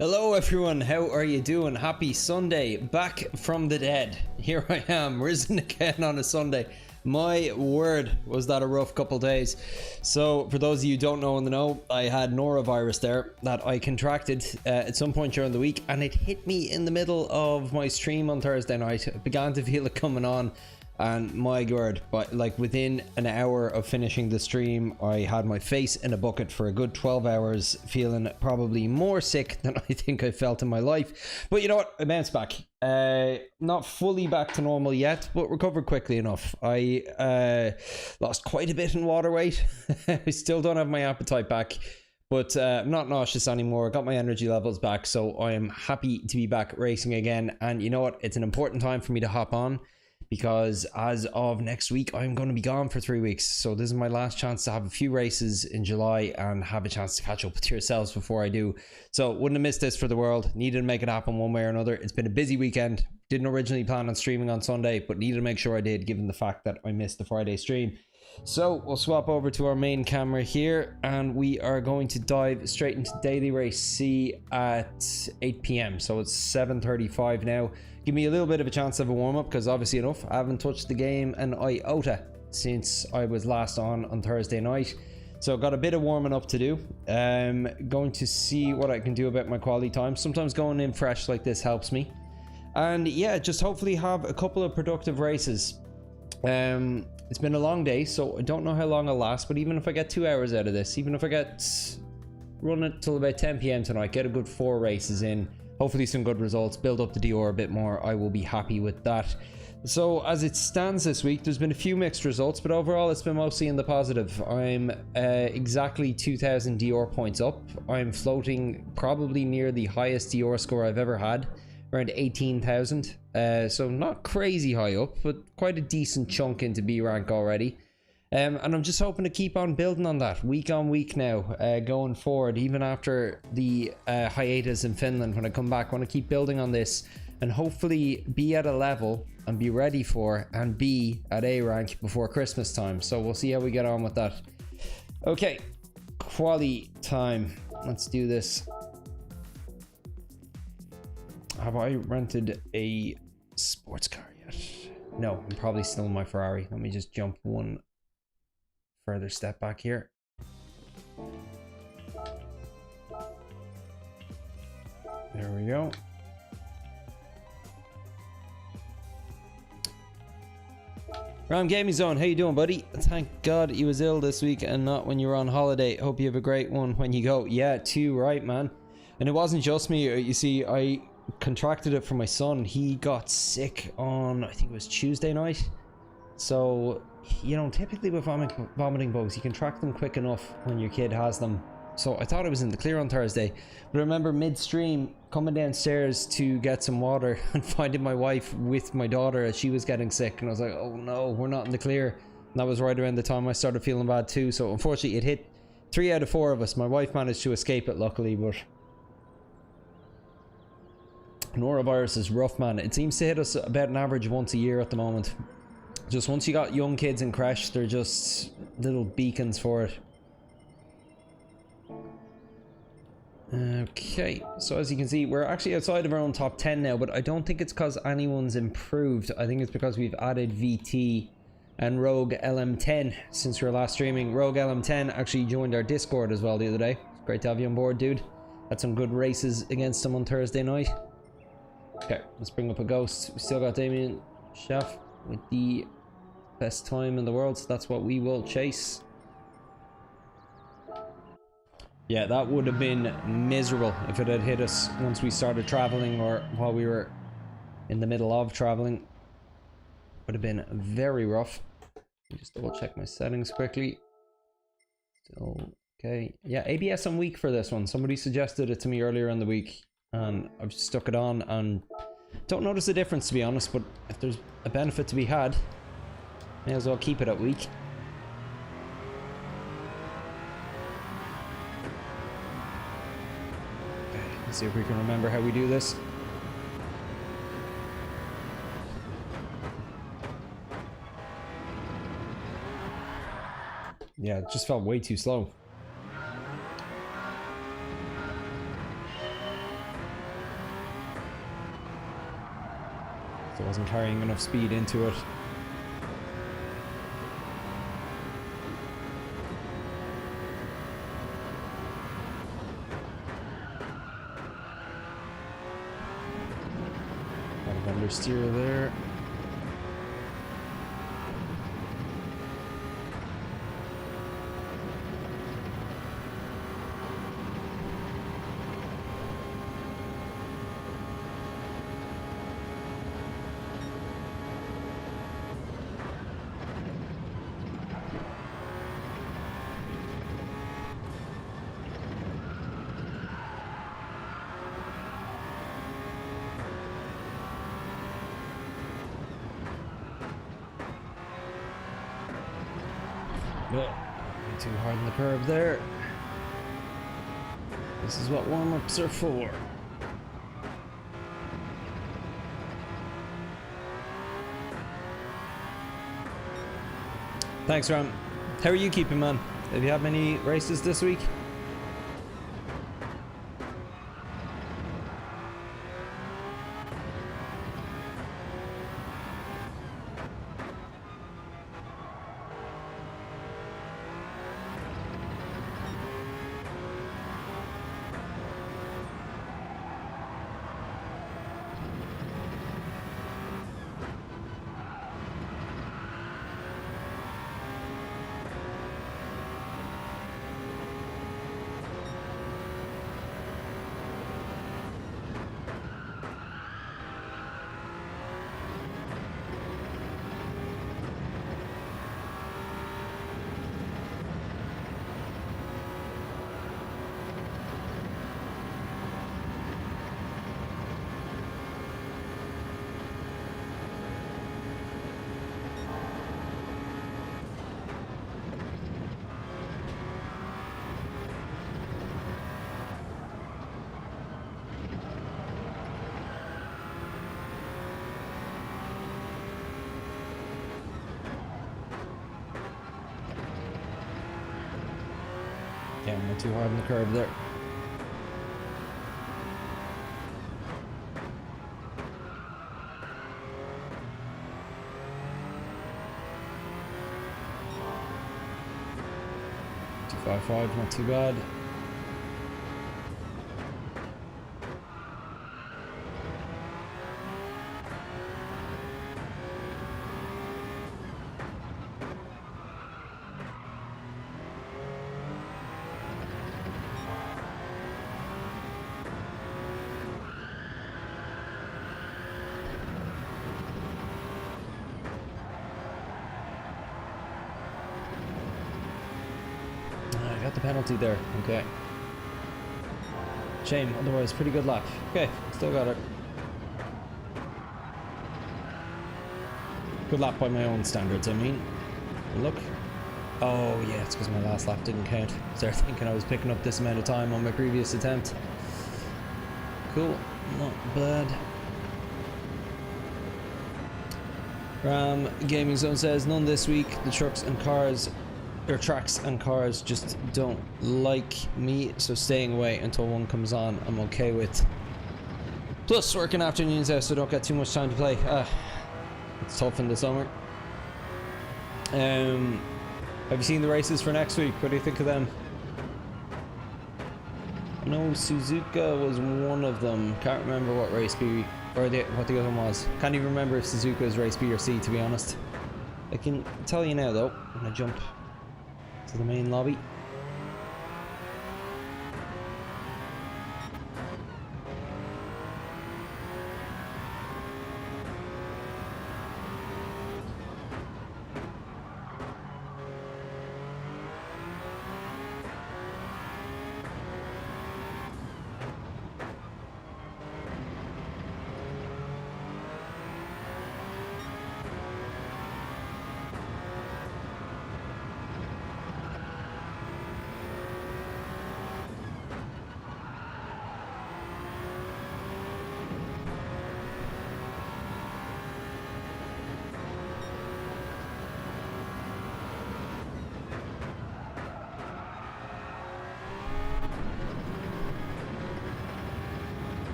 Hello everyone, how are you doing? Happy Sunday, back from the dead. Here I am, risen again on a Sunday. My word, was that a rough couple days. So for those of you who don't know in the know, I had norovirus there that I contracted at some point during the week, and it hit me in the middle of my stream on Thursday night. I began to feel it coming on, and my god, but like within an hour of finishing the stream, I had my face in a bucket for a good 12 hours, feeling probably more sick than I think I felt in my life. But you know what, I bounced back. Not fully back to normal yet, but recovered quickly enough. I lost quite a bit in water weight. I still don't have my appetite back, but I'm not nauseous anymore. Got my energy levels back, so I am happy to be back racing again. And you know what, it's an important time for me to hop on, because as of next week I'm going to be gone for 3 weeks. So this is my last chance to have a few races in July and have a chance to catch up with yourselves before I do. So wouldn't have missed this for the world. Needed to make it happen one way or another. It's been a busy weekend. Didn't originally plan on streaming on Sunday, but needed to make sure I did, given the fact that I missed the Friday stream. So we'll swap over to our main camera here, and we are going to dive straight into Daily Race C at 8 PM. So it's 7:35 now. Give me a little bit of a chance to have a warm-up, because obviously enough, I haven't touched the game an iota since I was last on Thursday night. So got a bit of warming up to do. Going to see what I can do about my quality time. Sometimes going in fresh like this helps me. And yeah, just hopefully have a couple of productive races. It's been a long day, so I don't know how long I'll last, but even if I get 2 hours out of this, even if I run it till about 10 PM tonight, get a good 4 races in, hopefully some good results, build up the DR a bit more, I will be happy with that. So as it stands this week, there's been a few mixed results, but overall it's been mostly in the positive. I'm exactly 2,000 DR points up. I'm floating probably near the highest DR score I've ever had, around 18,000. So not crazy high up, but quite a decent chunk into B rank already. And I'm just hoping to keep on building on that week on week now, going forward, even after the hiatus in Finland. When I come back, I want to keep building on this and hopefully be at a level and be ready for and be at A rank before Christmas time. So we'll see how we get on with that. Okay, quali time. Let's do this. Have I rented a sports car yet? No, I'm probably still in my Ferrari. Let me just jump one further step back here. There we go. Ram Gaming Zone, how you doing, buddy? Thank God you was ill this week and not when you were on holiday. Hope you have a great one when you go. Yeah, too right, man. And it wasn't just me. You see, I contracted it from my son. He got sick on, I think it was Tuesday night. So, you know, typically with vomiting bugs, you can track them quick enough when your kid has them. So I thought I was in the clear on Thursday, but I remember midstream coming downstairs to get some water and finding my wife with my daughter as she was getting sick, and I was like, oh no, we're not in the clear. And that was right around the time I started feeling bad too. So unfortunately it hit 3 out of 4 of us. My wife managed to escape it luckily, but norovirus is rough, man. It seems to hit us about an average once a year at the moment. Just once you got young kids in creche, they're just little beacons for it. Okay, so as you can see, we're actually outside of our own top 10 now, but I don't think it's because anyone's improved. I think it's because we've added VT and Rogue LM10 since we were last streaming. Rogue LM10 actually joined our Discord as well the other day. It's great to have you on board, dude. Had some good races against him on Thursday night. Okay, let's bring up a ghost. We still got Damien Schaff with the best time in the world, so that's what we will chase. Yeah, that would have been miserable if it had hit us once we started traveling or while we were in the middle of traveling. Would have been very rough. Just double check my settings quickly. Still okay. Yeah, ABS I'm weak for this one. Somebody suggested it to me earlier in the week and I've just stuck it on and don't notice a difference, to be honest, but if there's a benefit to be had, may as well keep it at weak. Let's see if we can remember how we do this. Yeah, it just felt way too slow. wasn't carrying enough speed into it. Got a understeer there. No, too hard on the curb there. This is what warm-ups are for. Thanks, Ram. How are you keeping, man? Have you had many races this week? Yeah, I went too hard on the curb there. .255, not too bad. Got the penalty there. Okay. Shame, otherwise pretty good lap. Okay, still got it. Good lap by my own standards, I mean. Look. Oh yeah, it's because my last lap didn't count. Started thinking I was picking up this amount of time on my previous attempt. Cool, not bad. Gaming Zone says none this week. The trucks and cars, or tracks and cars, just don't like me, so staying away until one comes on I'm okay with. Plus working afternoons out, so don't get too much time to play. It's tough in the summer. Have you seen the races for next week? What do you think of them? I know Suzuka was one of them. Can't remember what race B or what the other one was. Can't even remember if Suzuka is race B or C, to be honest. I can tell you now though. I'm gonna jump to the main lobby.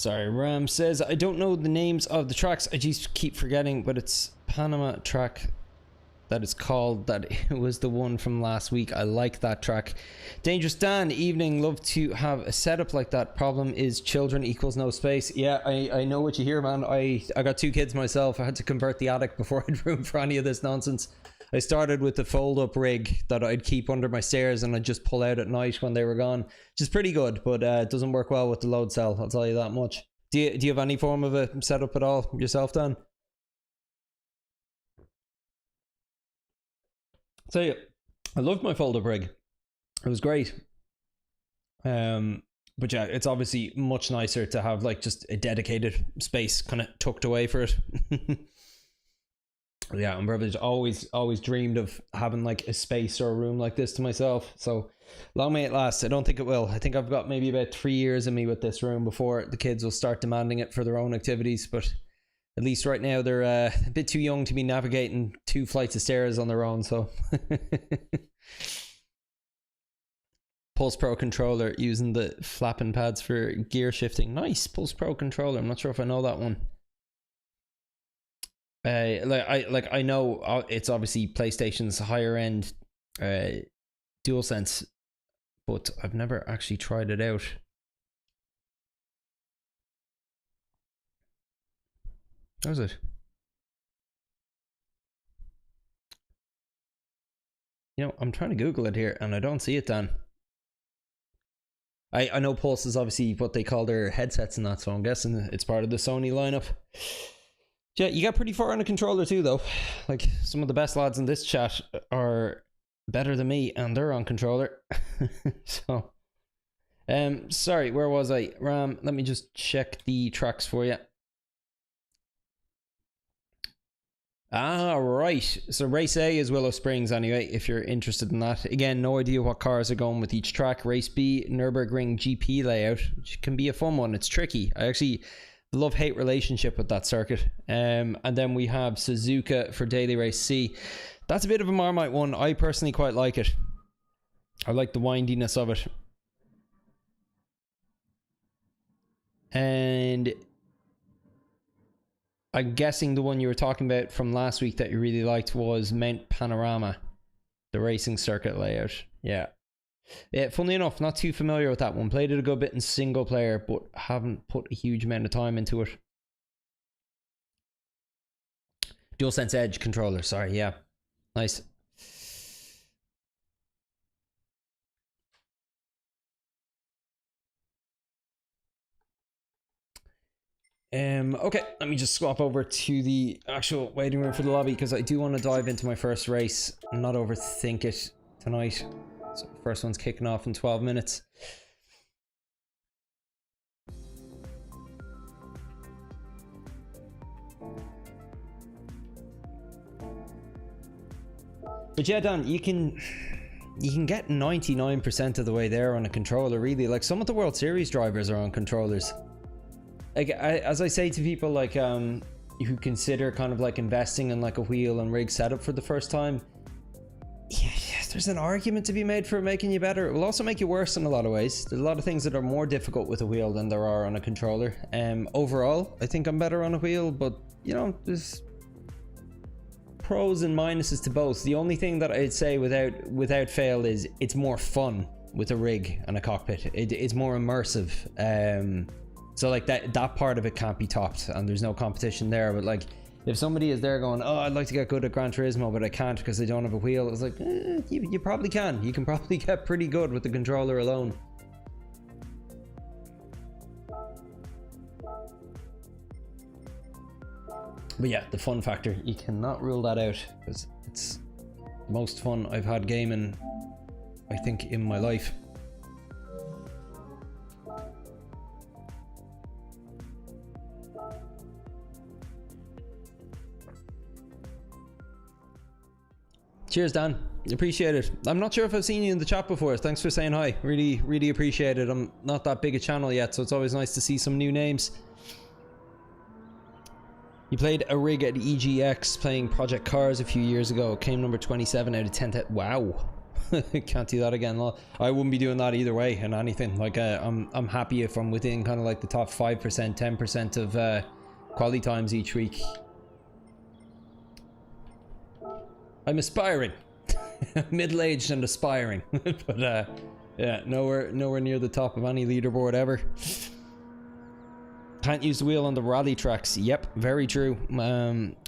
Sorry, Ram says, I don't know the names of the tracks. I just keep forgetting, but it's Panama track that it's called. That it was the one from last week. I like that track. Dangerous Dan, evening. Love to have a setup like that. Problem is children equals no space. Yeah, I know what you hear, man. I got 2 kids myself. I had to convert the attic before I had room for any of this nonsense. I started with the fold-up rig that I'd keep under my stairs and I'd just pull out at night when they were gone, which is pretty good, but it doesn't work well with the load cell, I'll tell you that much. Do you have any form of a setup at all yourself, Dan? So yeah, I loved my fold-up rig. It was great. But yeah, it's obviously much nicer to have like just a dedicated space kind of tucked away for it. Yeah, I'm privileged. Always dreamed of having like a space or a room like this to myself. So long may it last. I don't think it will. I think I've got maybe about 3 years in me with this room before the kids will start demanding it for their own activities. But at least right now they're a bit too young to be navigating 2 flights of stairs on their own. So Pulse Pro controller using the flapping pads for gear shifting. Nice, Pulse Pro controller. I'm not sure if I know that one. I know it's obviously PlayStation's higher end DualSense, but I've never actually tried it out. How's it? You know, I'm trying to Google it here and I don't see it, Dan. I know Pulse is obviously what they call their headsets and that, so I'm guessing it's part of the Sony lineup. Yeah, you got pretty far on a controller too, though. Like, some of the best lads in this chat are better than me, and they're on controller. So, sorry, where was I? Ram, let me just check the tracks for you. Ah, right. So race A is Willow Springs anyway, if you're interested in that. Again, no idea what cars are going with each track. Race B, Nürburgring GP layout, which can be a fun one. It's tricky. I actually love-hate relationship with that circuit. And then we have Suzuka for Daily Race C. That's a bit of a Marmite one. I personally quite like it. I like the windiness of it. And I'm guessing the one you were talking about from last week that you really liked was Mount Panorama, the racing circuit layout. Yeah. Yeah, funnily enough, not too familiar with that one. Played it a good bit in single player, but haven't put a huge amount of time into it. DualSense Edge controller, sorry, yeah. Nice. Okay, let me just swap over to the actual waiting room for the lobby because I do want to dive into my first race and not overthink it tonight. So the first one's kicking off in 12 minutes. But yeah, Dan, you can get 99% of the way there on a controller, really. Like, some of the World Series drivers are on controllers. Like, as I say to people like who consider kind of like investing in like a wheel and rig setup for the first time, yeah, there's an argument to be made for making you better. It will also make you worse in a lot of ways. There's a lot of things that are more difficult with a wheel than there are on a controller. Overall, I think I'm better on a wheel, but you know, there's pros and minuses to both. The only thing that I'd say without fail is it's more fun with a rig and a cockpit. It's more immersive. So like that part of it can't be topped, and there's no competition there. But like, if somebody is there going, oh, I'd like to get good at Gran Turismo, but I can't because I don't have a wheel, it's like, you probably can. You can probably get pretty good with the controller alone. But yeah, the fun factor, you cannot rule that out, because it's the most fun I've had gaming, I think, in my life. Cheers, Dan. Appreciate it. I'm not sure if I've seen you in the chat before. Thanks for saying hi. Really appreciate it. I'm not that big a channel yet, so it's always nice to see some new names. You played a rig at EGX playing Project Cars a few years ago. Came number 27 out of 10. Wow. Can't do that again. I wouldn't be doing that either way in anything. Like I'm happy if I'm within kind of like the top 5%, 10% of quality times each week. I'm aspiring. Middle-aged and aspiring. But yeah, nowhere near the top of any leaderboard ever. Can't use the wheel on the rally tracks. Yep, very true.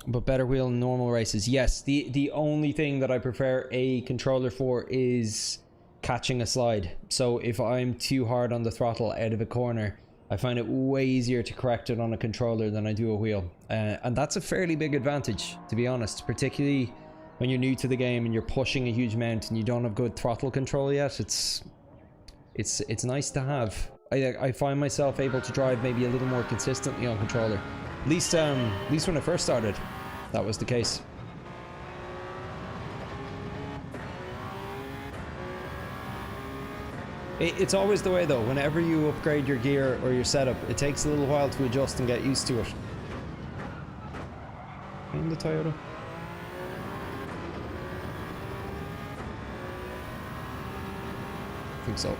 But better wheel in normal races. Yes, the only thing that I prefer a controller for is catching a slide. So if I'm too hard on the throttle out of a corner, I find it way easier to correct it on a controller than I do a wheel. And that's a fairly big advantage, to be honest, particularly when you're new to the game and you're pushing a huge amount and you don't have good throttle control yet. It's nice to have. I find myself able to drive maybe a little more consistently on controller. At least when I first started, that was the case. It's always the way though. Whenever you upgrade your gear or your setup, it takes a little while to adjust and get used to it. In the Toyota. I think so.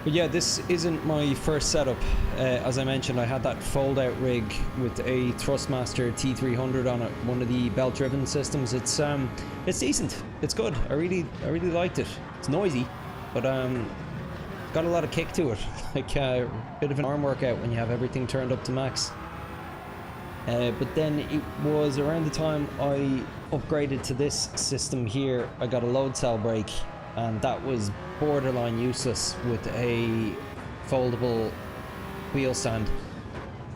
But yeah, this isn't my first setup. As I mentioned, I had that fold-out rig with a Thrustmaster T300 on it, one of the belt-driven systems. It's decent. It's good. I really liked it. It's noisy, but got a lot of kick to it. Like a bit of an arm workout when you have everything turned up to max. But then it was around the time I upgraded to this system here, I got a load cell brake, and that was borderline useless with a foldable wheel stand.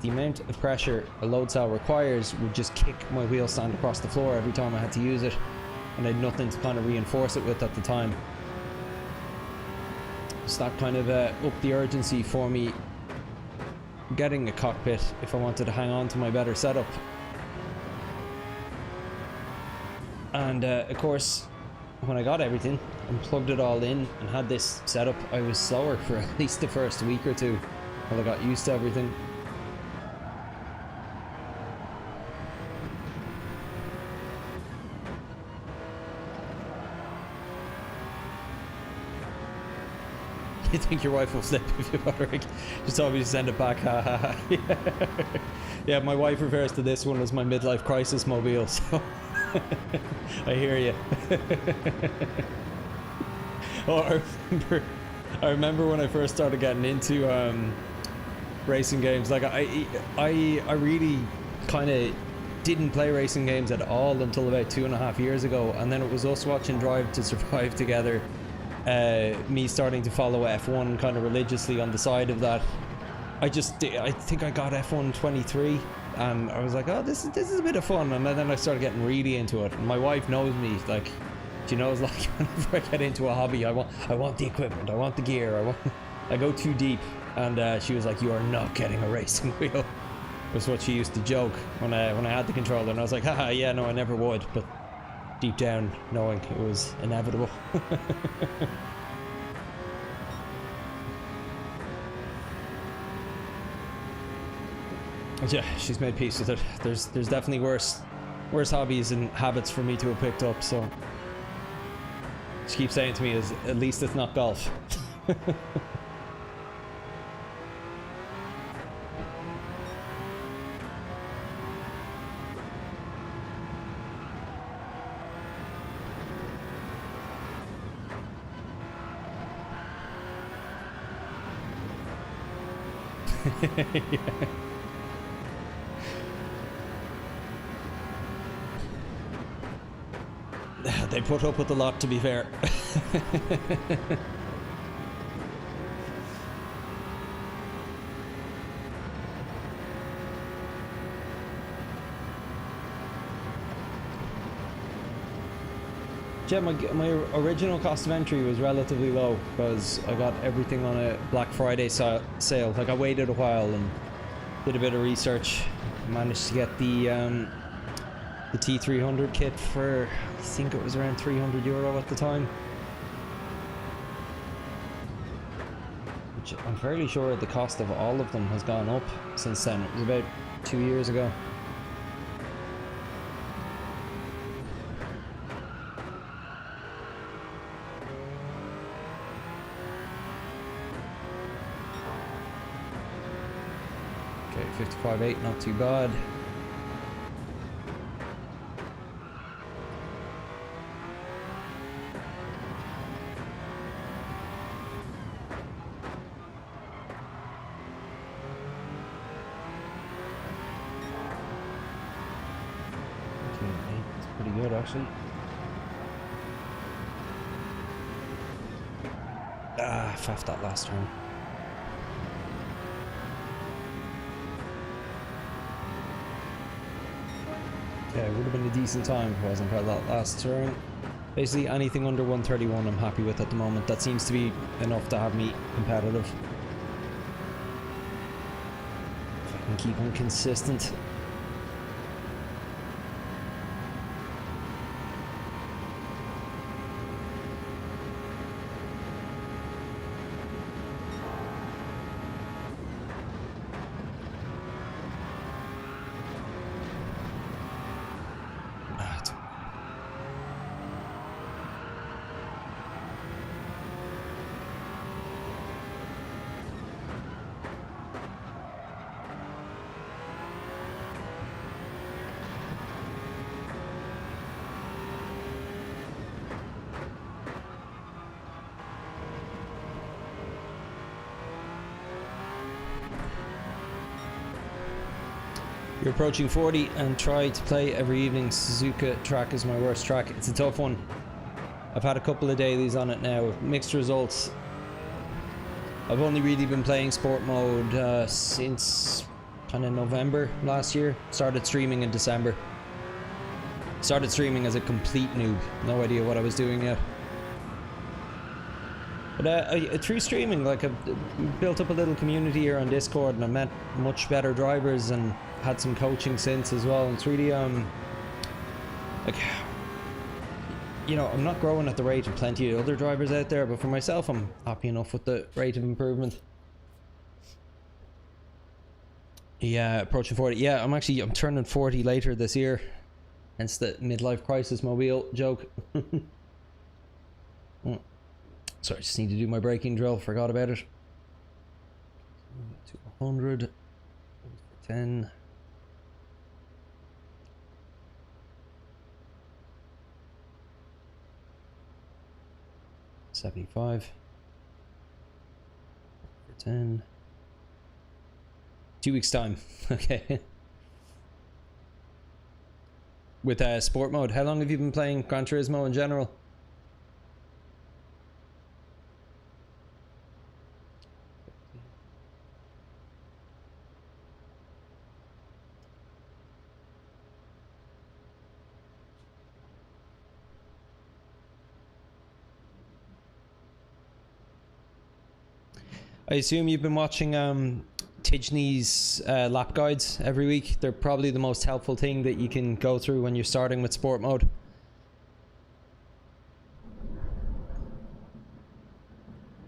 The amount of pressure a load cell requires would just kick my wheel stand across the floor every time I had to use it, and I had nothing to kind of reinforce it with at the time. So that kind of upped the urgency for me getting a cockpit if I wanted to hang on to my better setup. And of course, when I got everything and plugged it all in and had this setup, I was slower for at least the first week or two while I got used to everything. You think your wife will slip if you bought her? Just told me to send it back. Yeah, my wife refers to this one as my midlife crisis mobile, so I hear you. Oh, I remember when I first started getting into racing games. Like I really kind of didn't play racing games at all until about 2.5 years ago, and then it was us watching Drive to Survive together. Me starting to follow F1 kind of religiously on the side of that. I think I got F1 23 and I was like, oh, this is a bit of fun, and then I started getting really into it. And my wife knows me, like, she knows, like, whenever I get into a hobby, I want the equipment, I want the gear, I go too deep. And she was like, you are not getting a racing wheel, was what she used to joke when I had the controller, and I was like, haha, yeah, no, I never would, but deep down knowing it was inevitable. Yeah, she's made peace with it. There's definitely worse hobbies and habits for me to have picked up, so she keeps saying to me is, at least it's not golf. Yeah. They put up with a lot, to be fair. Yeah, my original cost of entry was relatively low because I got everything on a Black Friday sale. Like, I waited a while and did a bit of research. Managed to get the T300 kit for, I think it was around €300 at the time. Which I'm fairly sure the cost of all of them has gone up since then. It was about 2 years ago. Okay, 55.8, not too bad. It's pretty good actually. Ah, faffed that last turn. Okay, would have been a decent time if it wasn't for that last turn. Basically anything under 131 I'm happy with at the moment. That seems to be enough to have me competitive. If I can keep on consistent. You're approaching 40 and try to play every evening. Suzuka track is my worst track. It's a tough one. I've had a couple of dailies on it now. Mixed results. I've only really been playing sport mode since kind of November last year. Started streaming in December. Started streaming as a complete noob. No idea what I was doing yet. But through streaming, like, I've built up a little community here on Discord, and I met much better drivers and had some coaching since as well. And it's really like, you know, I'm not growing at the rate of plenty of other drivers out there, but for myself I'm happy enough with the rate of improvement. Yeah, approaching 40. Yeah, I'm turning 40 later this year, hence the midlife crisis mobile joke. Sorry, just need to do my braking drill, forgot about it. To 100, 10. $75 for 10. 2 weeks time. Okay. With sport mode, how long have you been playing Gran Turismo in general? I assume you've been watching Tijni's lap guides every week. They're probably the most helpful thing that you can go through when you're starting with sport mode.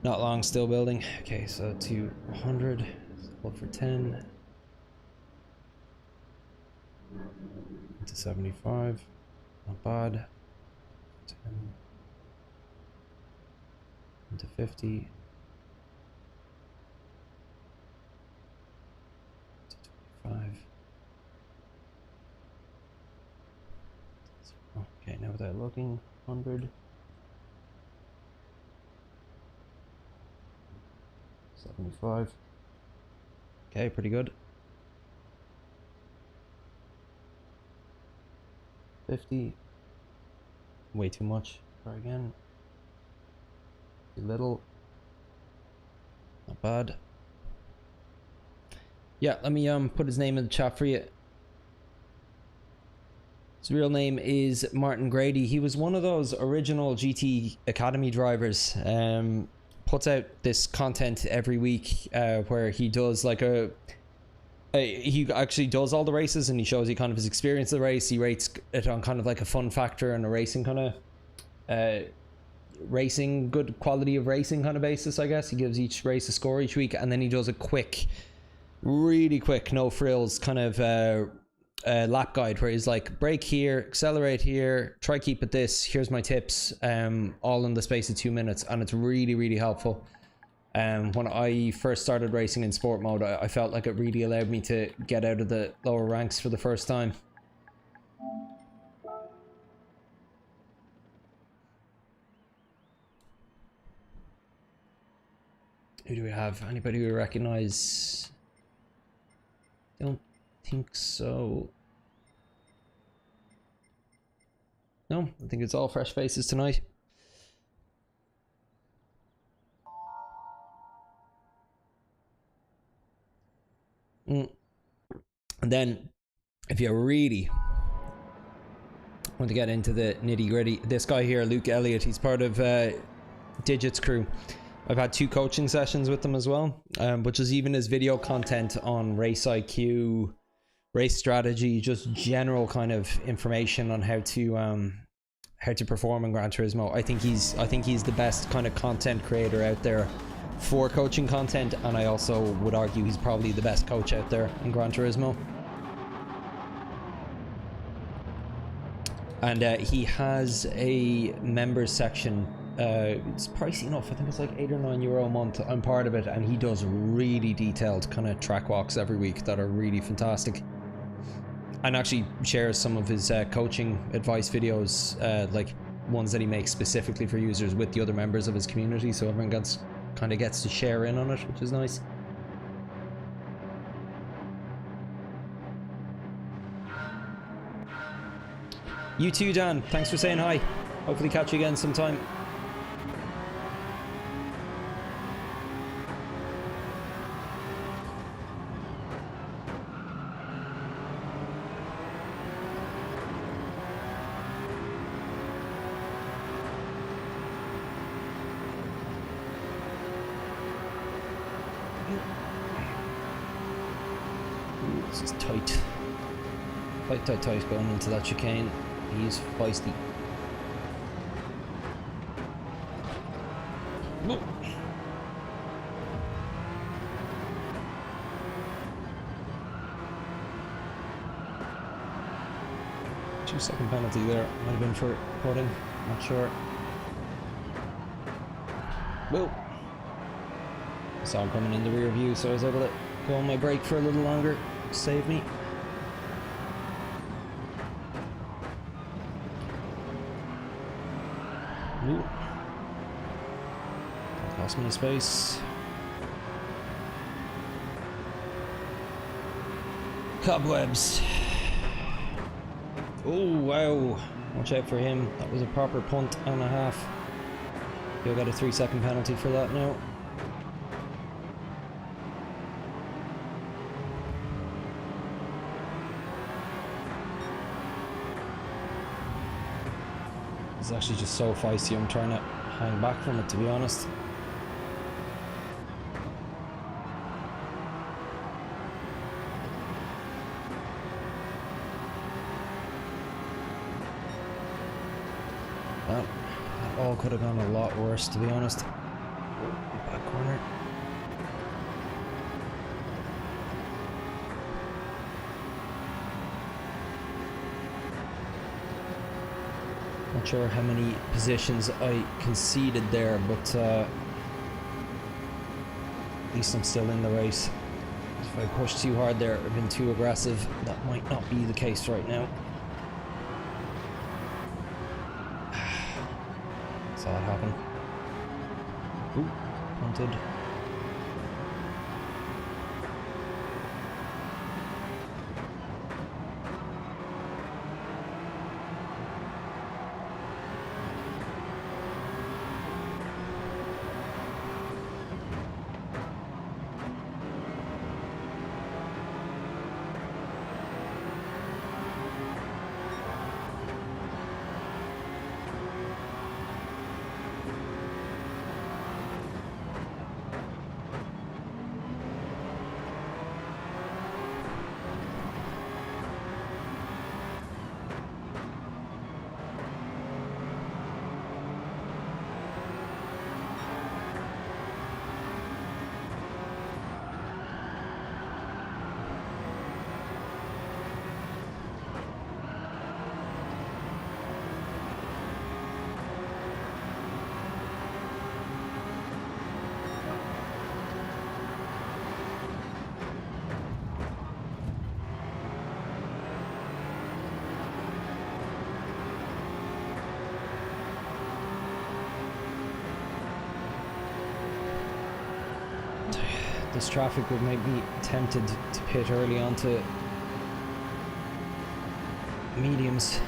Not long, still building. Okay, so to 100, hold for 10. To 75, not bad. 10. Into 50. 5. Okay, now without looking, 100. 75. Okay, pretty good. 50. Way too much. Try again. Too little. Not bad. Yeah, let me put his name in the chat for you. His real name is Martin Grady. He was one of those original GT Academy drivers. Puts out this content every week where he does like he actually does all the races, and he shows you kind of his experience of the race. He rates it on kind of like a fun factor and a racing kind of racing, good quality of racing kind of basis, I guess. He gives each race a score each week, and then he does a quick, really quick, no frills kind of lap guide where he's like, brake here, accelerate here, try keep it this, here's my tips, all in the space of 2 minutes, and it's really, really helpful. When I first started racing in sport mode, I felt like it really allowed me to get out of the lower ranks for the first time. Who do we have? Anybody we recognize? Don't think so. No, I think it's all fresh faces tonight. And then, if you really want to get into the nitty gritty, this guy here, Luke Elliott, he's part of Digit's crew. I've had 2 coaching sessions with them as well, which is even his video content on race IQ, race strategy, just general kind of information on how to perform in Gran Turismo. I think he's the best kind of content creator out there for coaching content, and I also would argue he's probably the best coach out there in Gran Turismo. And he has a members section. It's pricey enough. I think it's like €8 or €9 a month. I'm part of it, and he does really detailed kind of track walks every week that are really fantastic, and actually shares some of his coaching advice videos, like ones that he makes specifically for users, with the other members of his community, so everyone kind of gets to share in on it, which is nice. You too, Dan. Thanks for saying hi. Hopefully catch you again sometime. This is tight. Tight going into that chicane. He's feisty. Whoa. 2-second penalty there. Might have been for putting. Not sure. Whoa. Saw him coming in the rear view, so I was able to go on my brake for a little longer. Save me. Ooh. Lost me in space. Cobwebs. Oh wow. Watch out for him. That was a proper punt and a half. You'll get a 3-second penalty for that now. It's actually just so feisty, I'm trying to hang back from it, to be honest. That all could have gone a lot worse, to be honest. Back corner. Not sure how many positions I conceded there, but at least I'm still in the race. If I push too hard there or been too aggressive, that might not be the case right now. Saw it happen. Ooh, punted. this traffic would make me tempted to pit early onto mediums.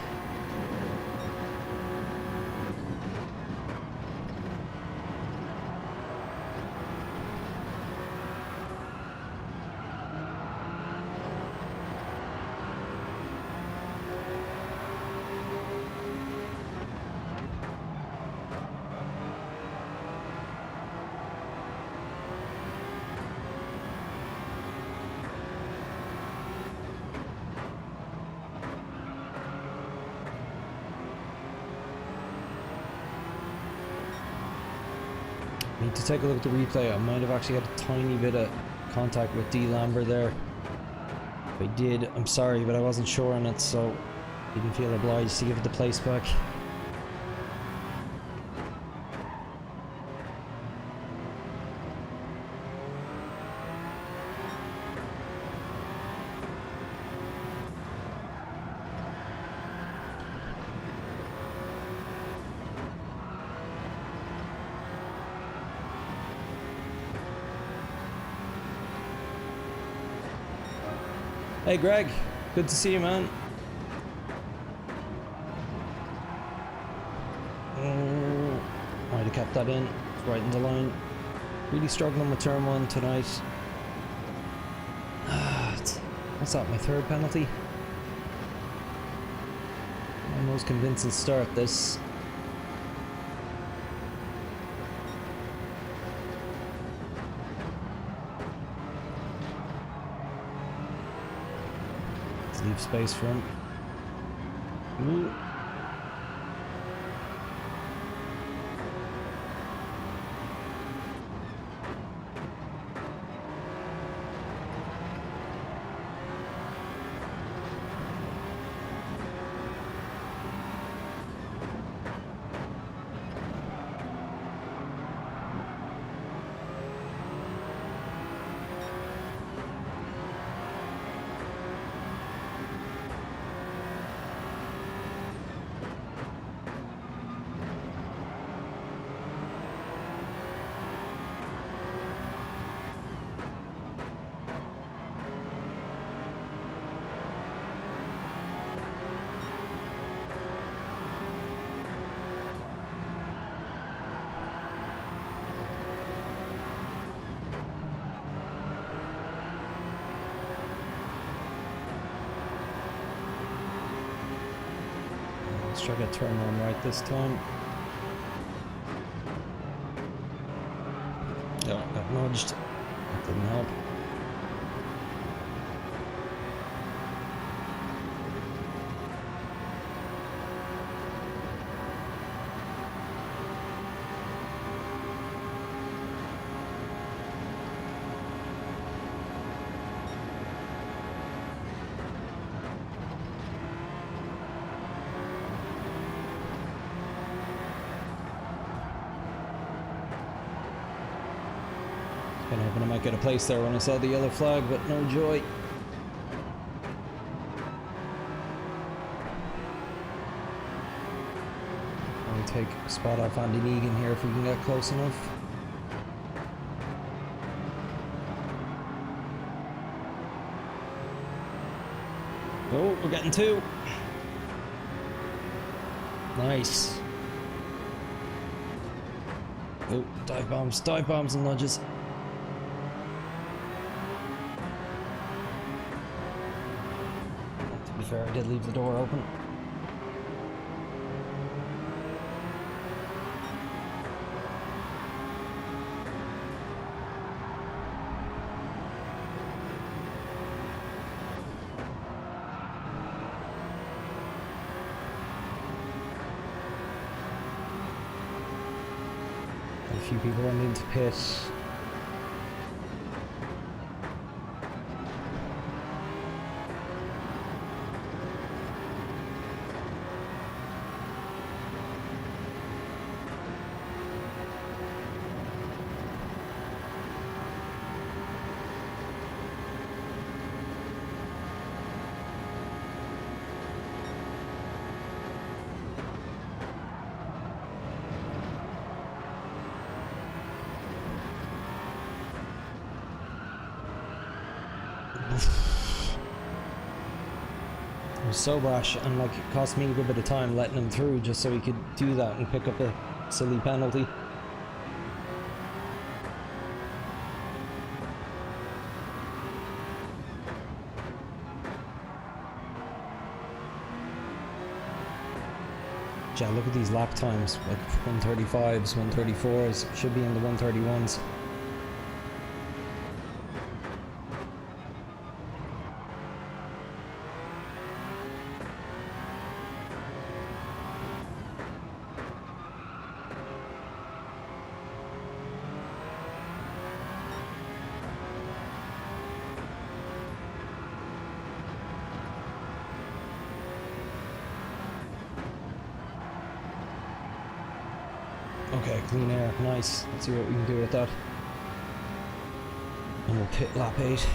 Need to take a look at the replay. I might have actually had a tiny bit of contact with D. Lambert there. If I did, I'm sorry, but I wasn't sure on it, so didn't feel obliged to give it the place back. Hey Greg, good to see you, man. Might have kept that in, it's right in the line. Really struggling with turn 1 tonight. What's that, my third penalty? My most convincing start this. Leave space for him. Ooh. Let's try to get turn 1 right this time. Yeah, got nudged. That didn't help. Been hoping I might get a place there when I saw the yellow flag, but no joy. I'll take a spot off Andy Negan here if we can get close enough. Oh, we're getting 2. Nice. Oh, dive bombs and nudges. To be fair, I did leave the door open. A few people went into pit. It was so brash, and like it cost me a good bit of time letting him through just so he could do that and pick up a silly penalty. Yeah, look at these lap times, like 135s, 134s, should be in the 131s. Okay, clean air, nice. Let's see what we can do with that. And we'll pit lap 8.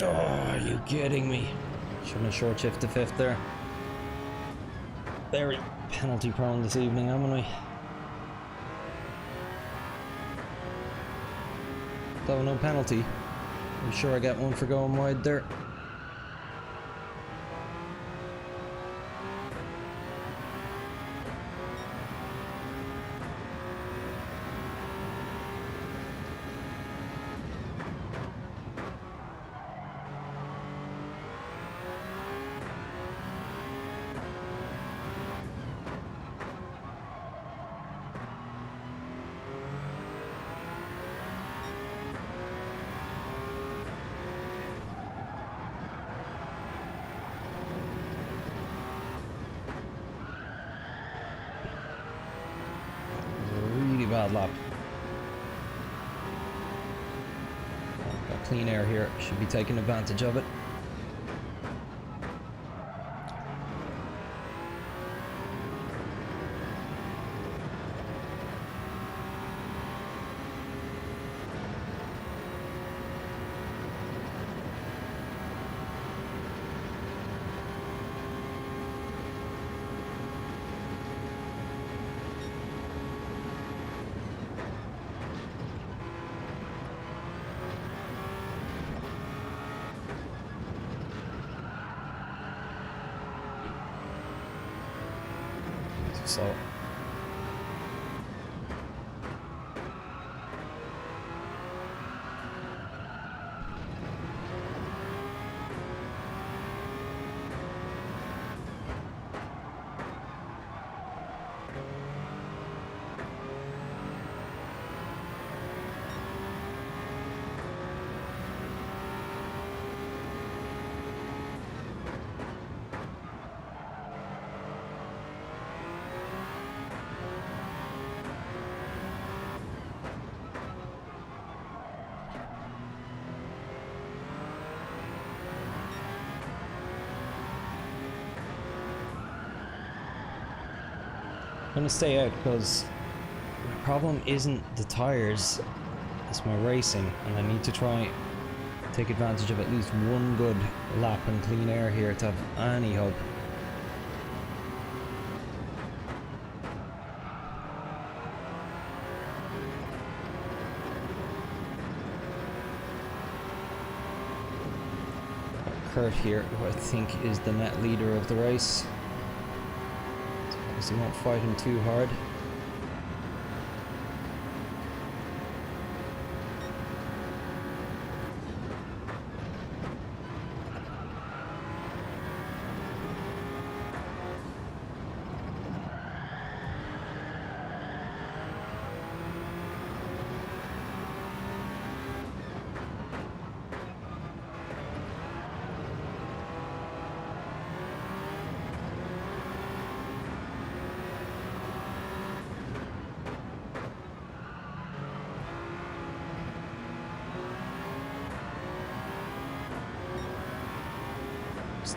Oh, are you kidding me? Shouldn't have short shift to 5th there. Very penalty prone this evening, haven't we? Though no penalty. I'm sure I get one for going wide there. Bad lap. Got clean air here, should be taking advantage of it. So I'm gonna stay out because my problem isn't the tires, it's my racing, and I need to try take advantage of at least one good lap in clean air here to have any hope. Kurt here, who I think is the net leader of the race. So he won't fight him too hard.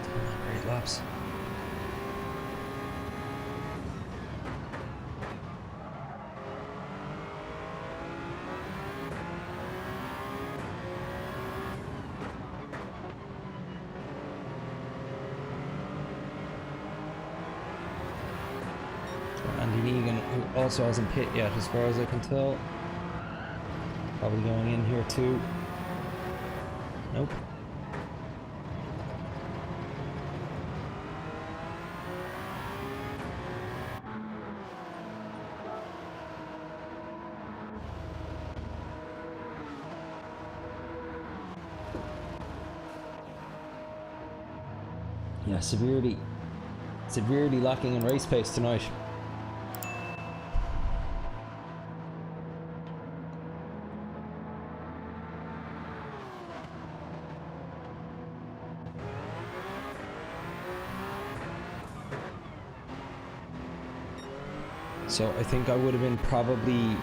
Still not great laps. Andy Negan, who also hasn't pit yet as far as I can tell. Probably going in here too. Nope. Yeah, severely lacking in race pace tonight. So I think I would have been probably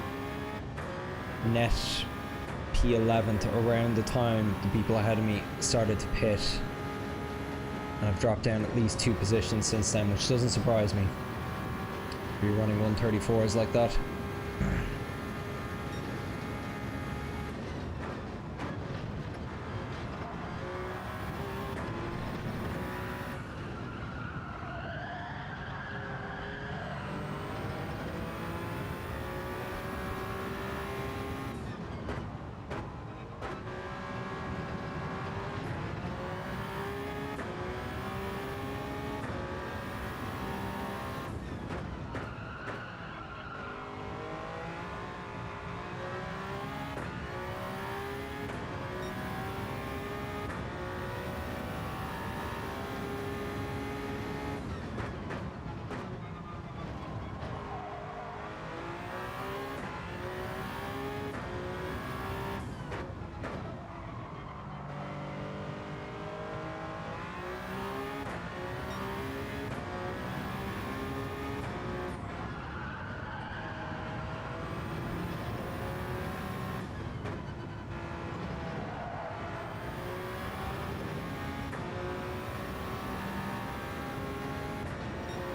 net P11th around the time the people ahead of me started to pit. And I've dropped down at least 2 positions since then, which doesn't surprise me. If you're running 134s like that.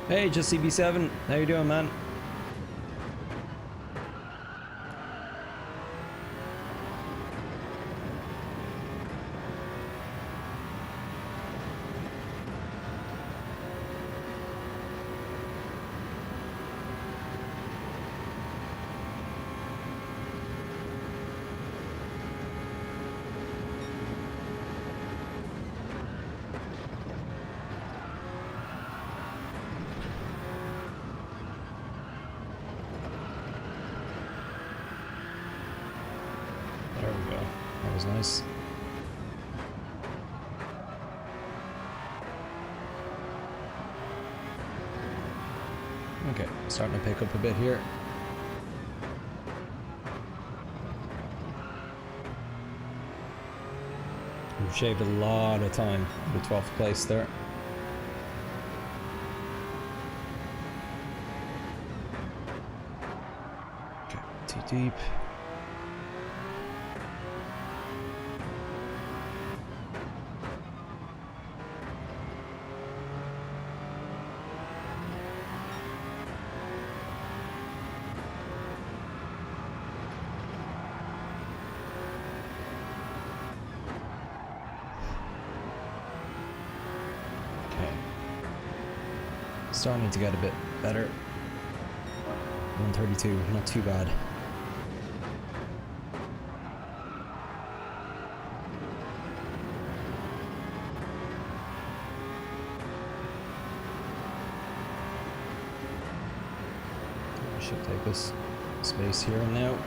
Hey, just CB7. How you doing, man? There we go. That was nice. Okay, starting to pick up a bit here. We've shaved a lot of time with 12th place there. Okay, too deep. Starting to get a bit better. 132, not too bad. I should take this space here and now.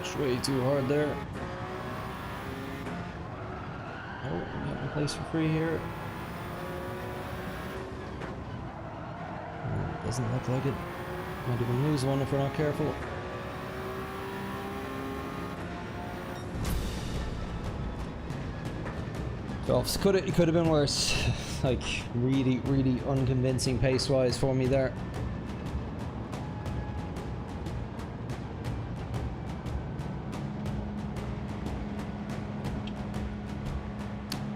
Pushed way too hard there. Oh, we're getting a place for free here. Doesn't look like it. Might even lose one if we're not careful. It could have been worse. Like, really, really unconvincing pace-wise for me there.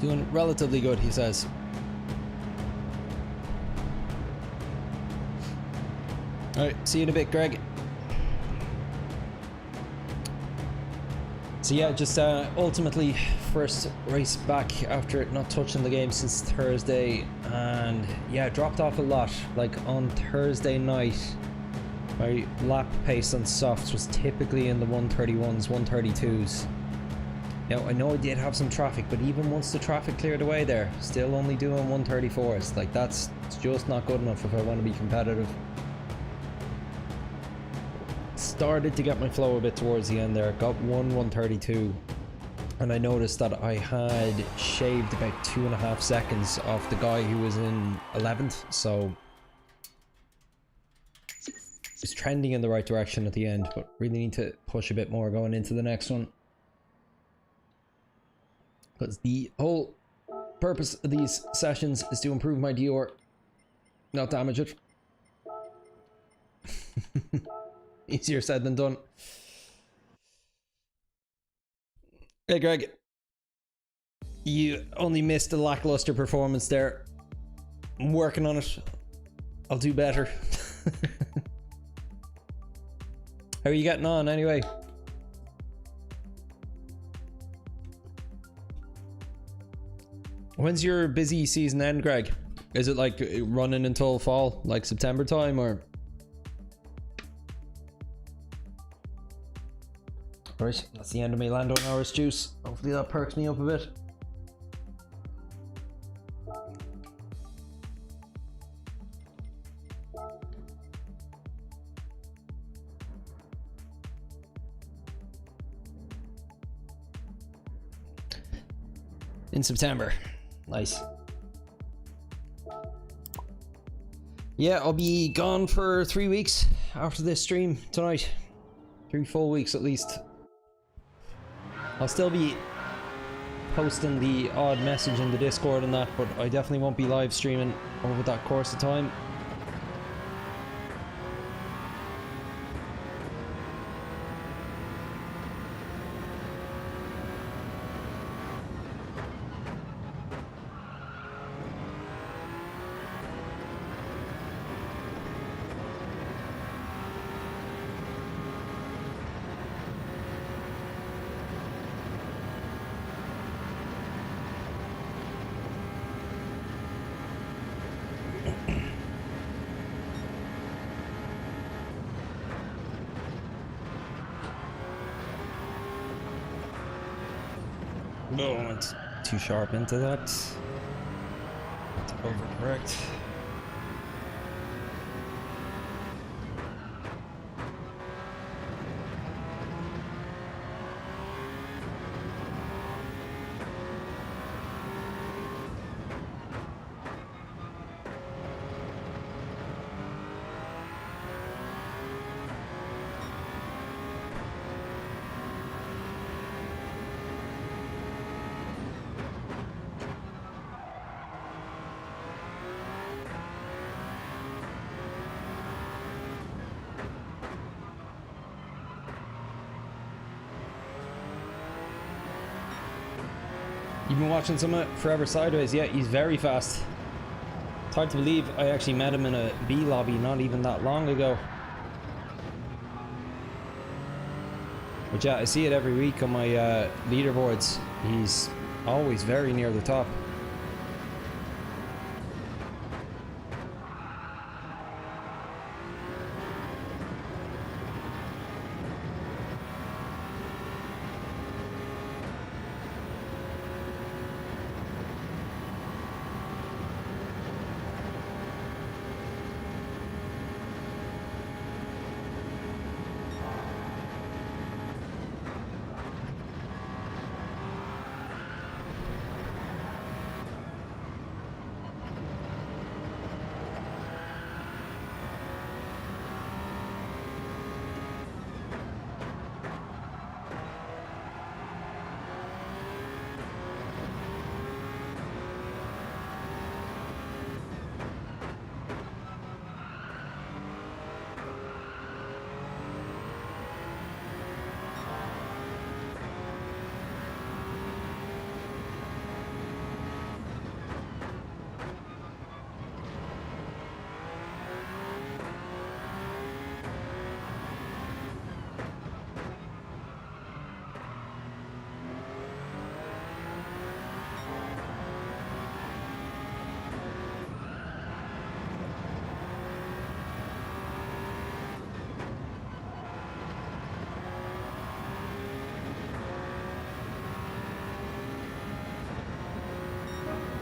Doing relatively good, he says. Alright, see you in a bit, Greg. So yeah, just ultimately first race back after not touching the game since Thursday, and yeah, dropped off a lot. Like on Thursday night, my lap pace on softs was typically in the 131s, 132s. Now I know I did have some traffic, but even once the traffic cleared away there, still only doing 134s. Like it's just not good enough if I want to be competitive. Started to get my flow a bit towards the end there. Got 132, and I noticed that I had shaved about 2.5 seconds off the guy who was in 11th, so it's trending in the right direction at the end, but really need to push a bit more going into the next one, because the whole purpose of these sessions is to improve my Dior, not damage it. Easier said than done. Hey Greg, you only missed a lackluster performance there. I'm working on it. I'll do better. How are you getting on anyway? When's your busy season end, Greg? Is it like running until fall, like September time, or? Right, that's the end of my Lando Norris juice. Hopefully that perks me up a bit. In September. Nice. Yeah, I'll be gone for 3 weeks after this stream tonight. 3 full weeks at least. I'll still be posting the odd message in the Discord and that, but I definitely won't be live streaming over that course of time. No, I went too sharp into that. Had to overcorrect. You've been watching some of Forever Sideways? Yeah, he's very fast. It's hard to believe I actually met him in a B lobby not even that long ago. But yeah, I see it every week on my leaderboards. He's always very near the top.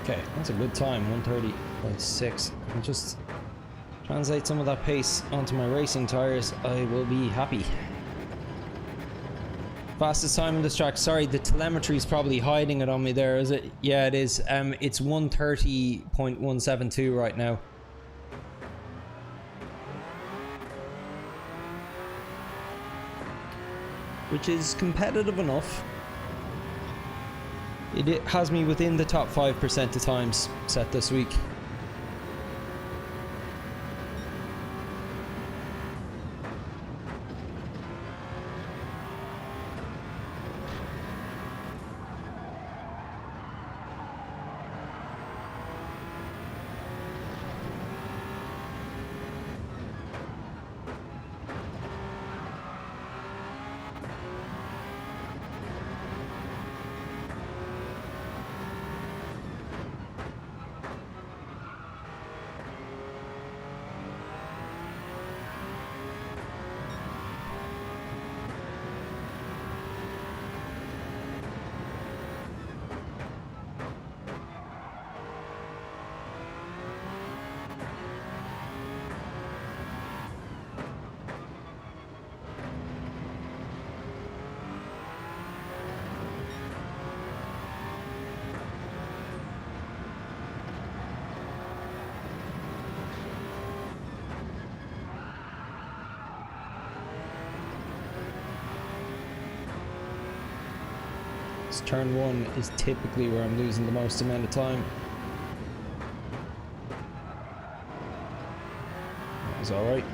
Okay, that's a good time, 1:30.6. I'll just translate some of that pace onto my racing tires. I will be happy. Fastest time in this track. Sorry, the telemetry is probably hiding it on me there, is it? Yeah, it is. It's 1:30.172 right now. Which is competitive enough. It has me within the top 5% of times set this week. Turn 1 is typically where I'm losing the most amount of time. That was alright.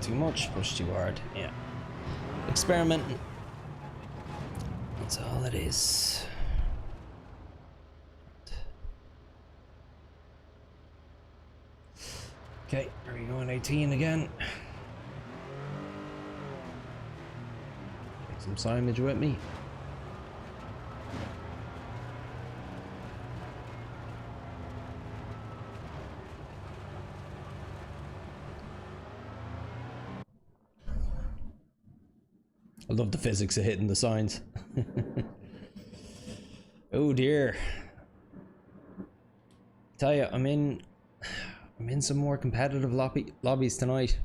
Too much, push too hard. Yeah. Experimenting. That's all it is. Okay, are we going 18 again? Take some signage with me. I love the physics of hitting the signs. Oh dear. Tell you, I'm in some more competitive lobbies tonight.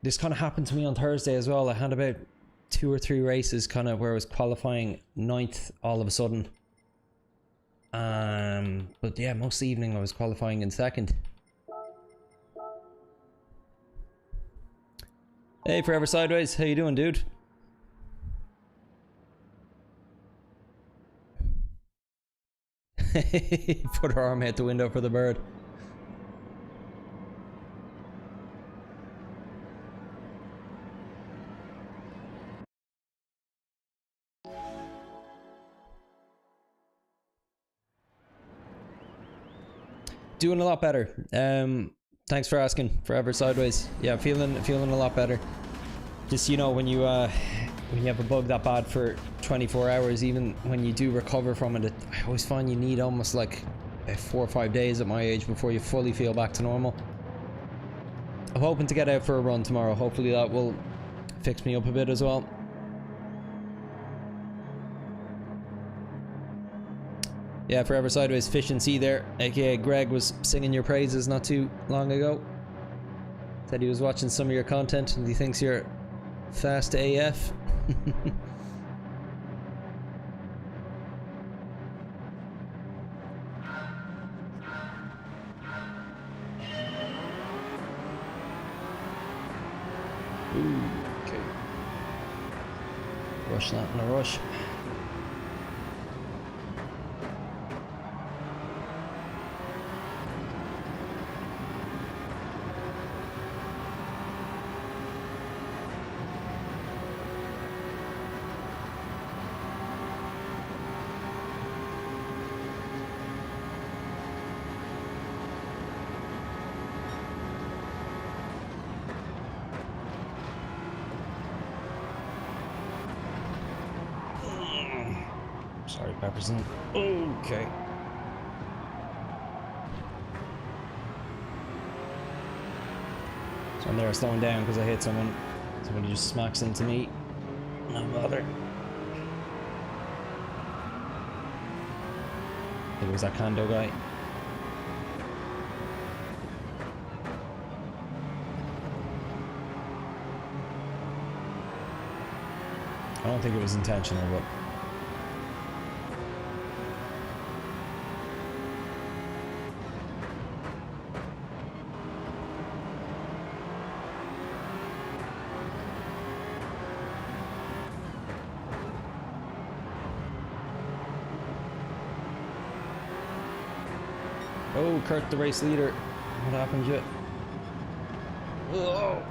This kind of happened to me on Thursday as well. I had about 2 or 3 races kind of where I was qualifying 9th all of a sudden. But yeah, most of the evening I was qualifying in 2nd. Hey, Forever Sideways, how you doing, dude? Put her arm out the window for the bird. Doing a lot better. Thanks for asking, Forever Sideways. Yeah, feeling a lot better. Just, you know, when you have a bug that bad for 24 hours, even when you do recover from it, I always find you need almost like 4 or 5 days at my age before you fully feel back to normal. I'm hoping to get out for a run tomorrow. Hopefully that will fix me up a bit as well. Yeah, Forever Sideways, Fish and Sea there, aka Greg was singing your praises not too long ago. Said he was watching some of your content and he thinks you're fast AF. Ooh, okay. Rush that in a rush. Sorry, Pepperson. Okay. So I'm there slowing down because I hit someone. Somebody just smacks into me. No bother. I think it was that Kando guy. I don't think it was intentional, but oh, Kurt, the race leader. What happened yet? Oh,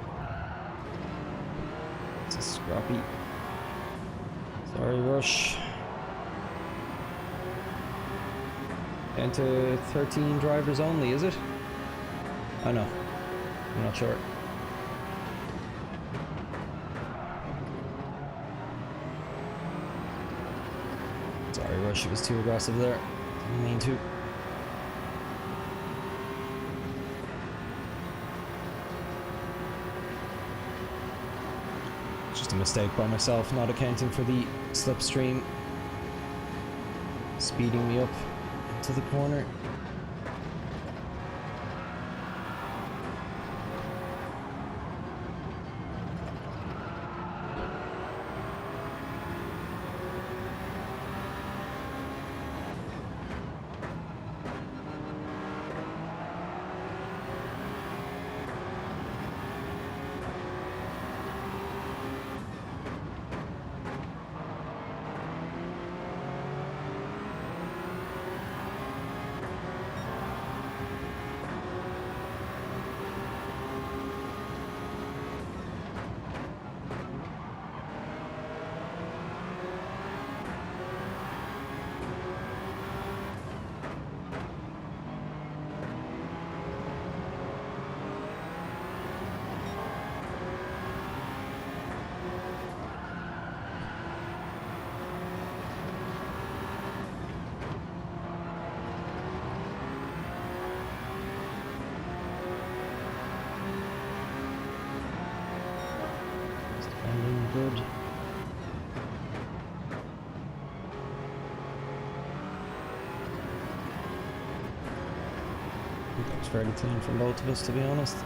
it's a scrappy. Sorry, Rush. Down to 13 drivers only, is it? Oh no, I'm not sure. Sorry, Rush, it was too aggressive there. Didn't mean to. Just a mistake by myself, not accounting for the slipstream speeding me up into the corner. Good. I think that was fairly clean from both of us, to be honest.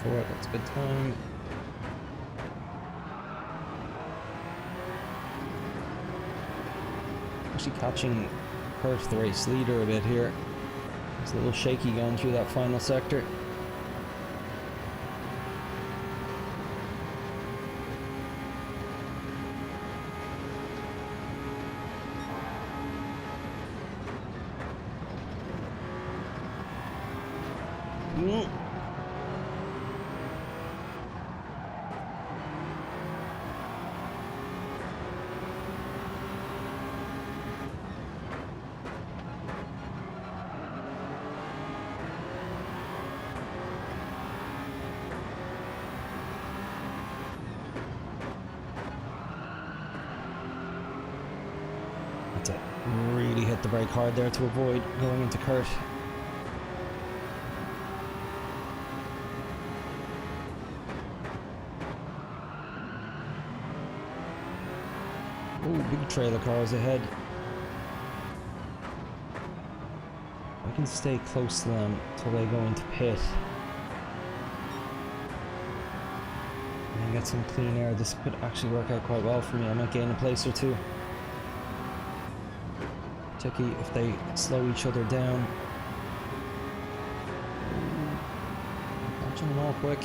For it, that's a good time. Actually catching Kurt, the race leader, a bit here. It's a little shaky going through that final sector. to brake hard there to avoid going into Kurt. Ooh, big trail of cars ahead. I can stay close to them till they go into pit. And then get some clean air. This could actually work out quite well for me. I might gain a place or two. Tricky if they slow each other down. Catching them all quick.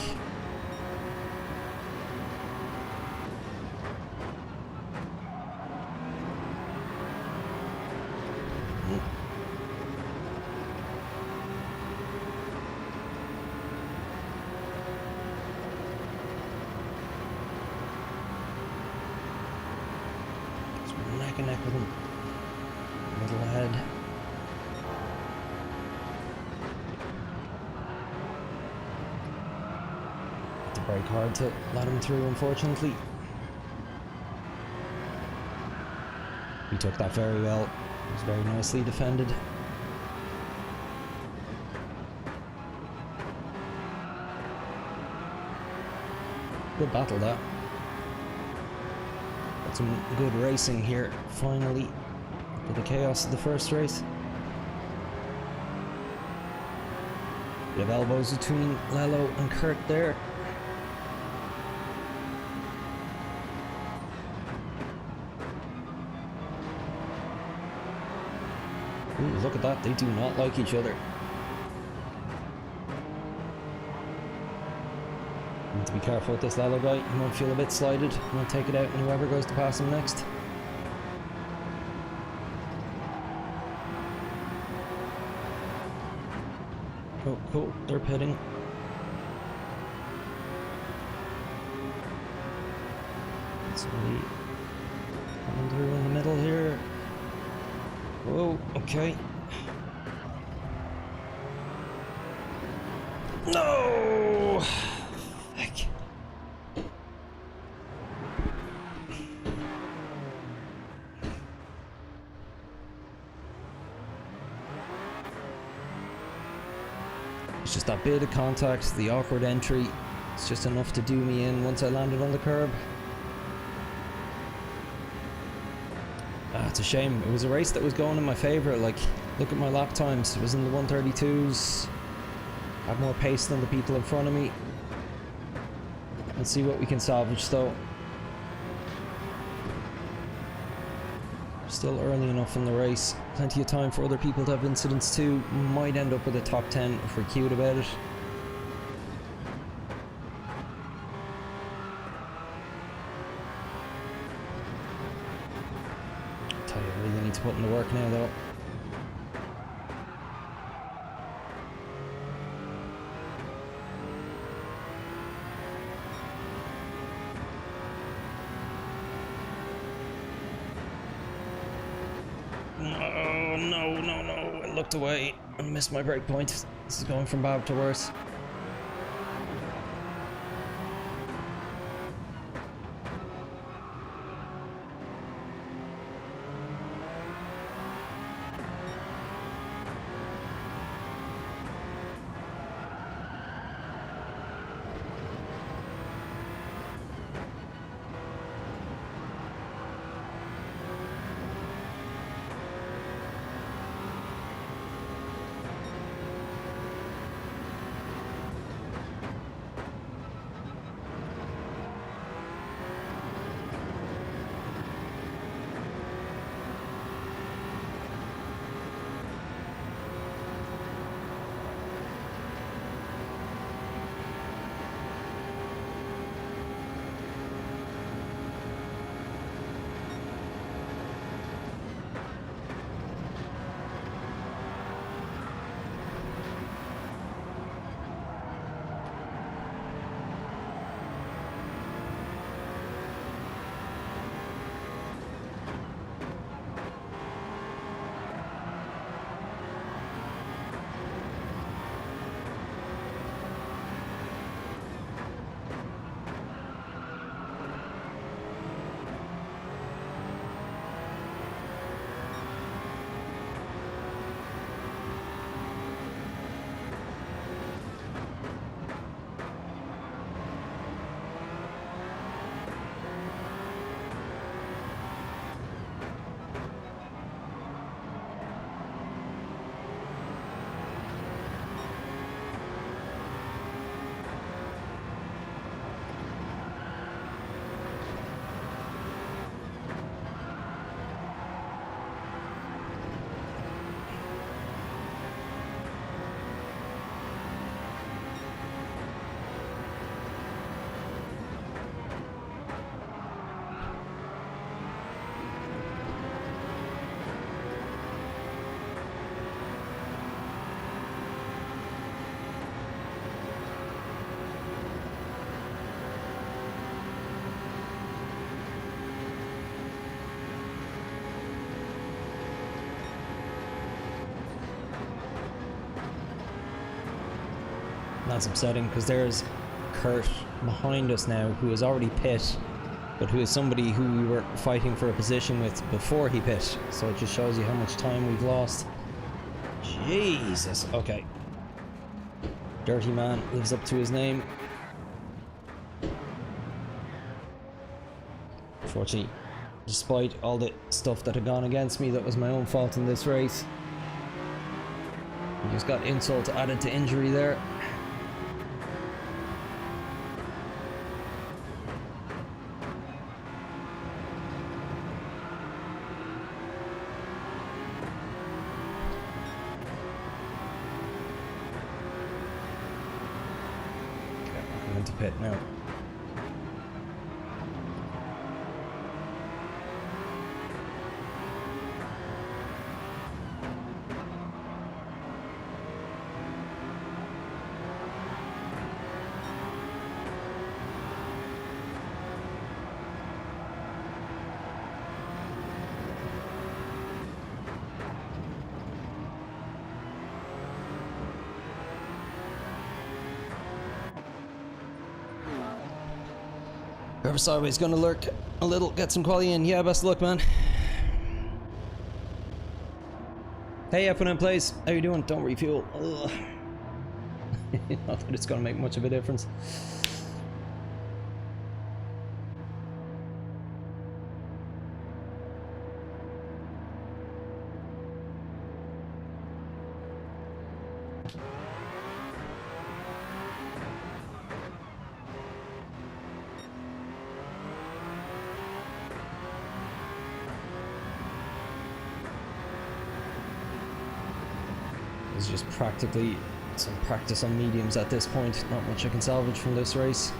Neck with him. Middle ahead. Had to brake hard to let him through, unfortunately. He took that very well. It was very nicely defended. Good battle, that. Some good racing here, finally, after the chaos of the first race. Bit of elbows between Lello and Kurt there. Ooh, look at that, they do not like each other. Need to be careful with this Lello guy. He might feel a bit slighted. He might take it out on whoever goes to pass him next. Oh, cool. They're pitting. Somebody coming through in the middle here. Whoa, okay. No! It's just that bit of contact, the awkward entry. It's just enough to do me in once I landed on the curb. It's a shame. It was a race that was going in my favour. Like, look at my lap times. It was in the 132s. Had more pace than the people in front of me. Let's see what we can salvage though. Still early enough in the race. Plenty of time for other people to have incidents too. Might end up with a top 10 if we're cute about it. Tell you, I really need to put in the work now though. Oh, no. I looked away and missed my break point. This is going from bad to worse. That's upsetting because there's Kurt behind us now, who is already pit, but who is somebody who we were fighting for a position with before he pit. So it just shows you how much time we've lost. Jesus. Okay. Dirty man lives up to his name. Unfortunately, despite all the stuff that had gone against me, that was my own fault in this race. I just got insult added to injury there. Okay, I'm into pit now. Whoever sideways gonna lurk a little, get some quality in. Yeah, best of luck, man. Hey, F1M Plays, how you doing? Don't refuel. Ugh. Not that it's gonna make much of a difference. It's just practically some practice on mediums at this point. Not much I can salvage from this race.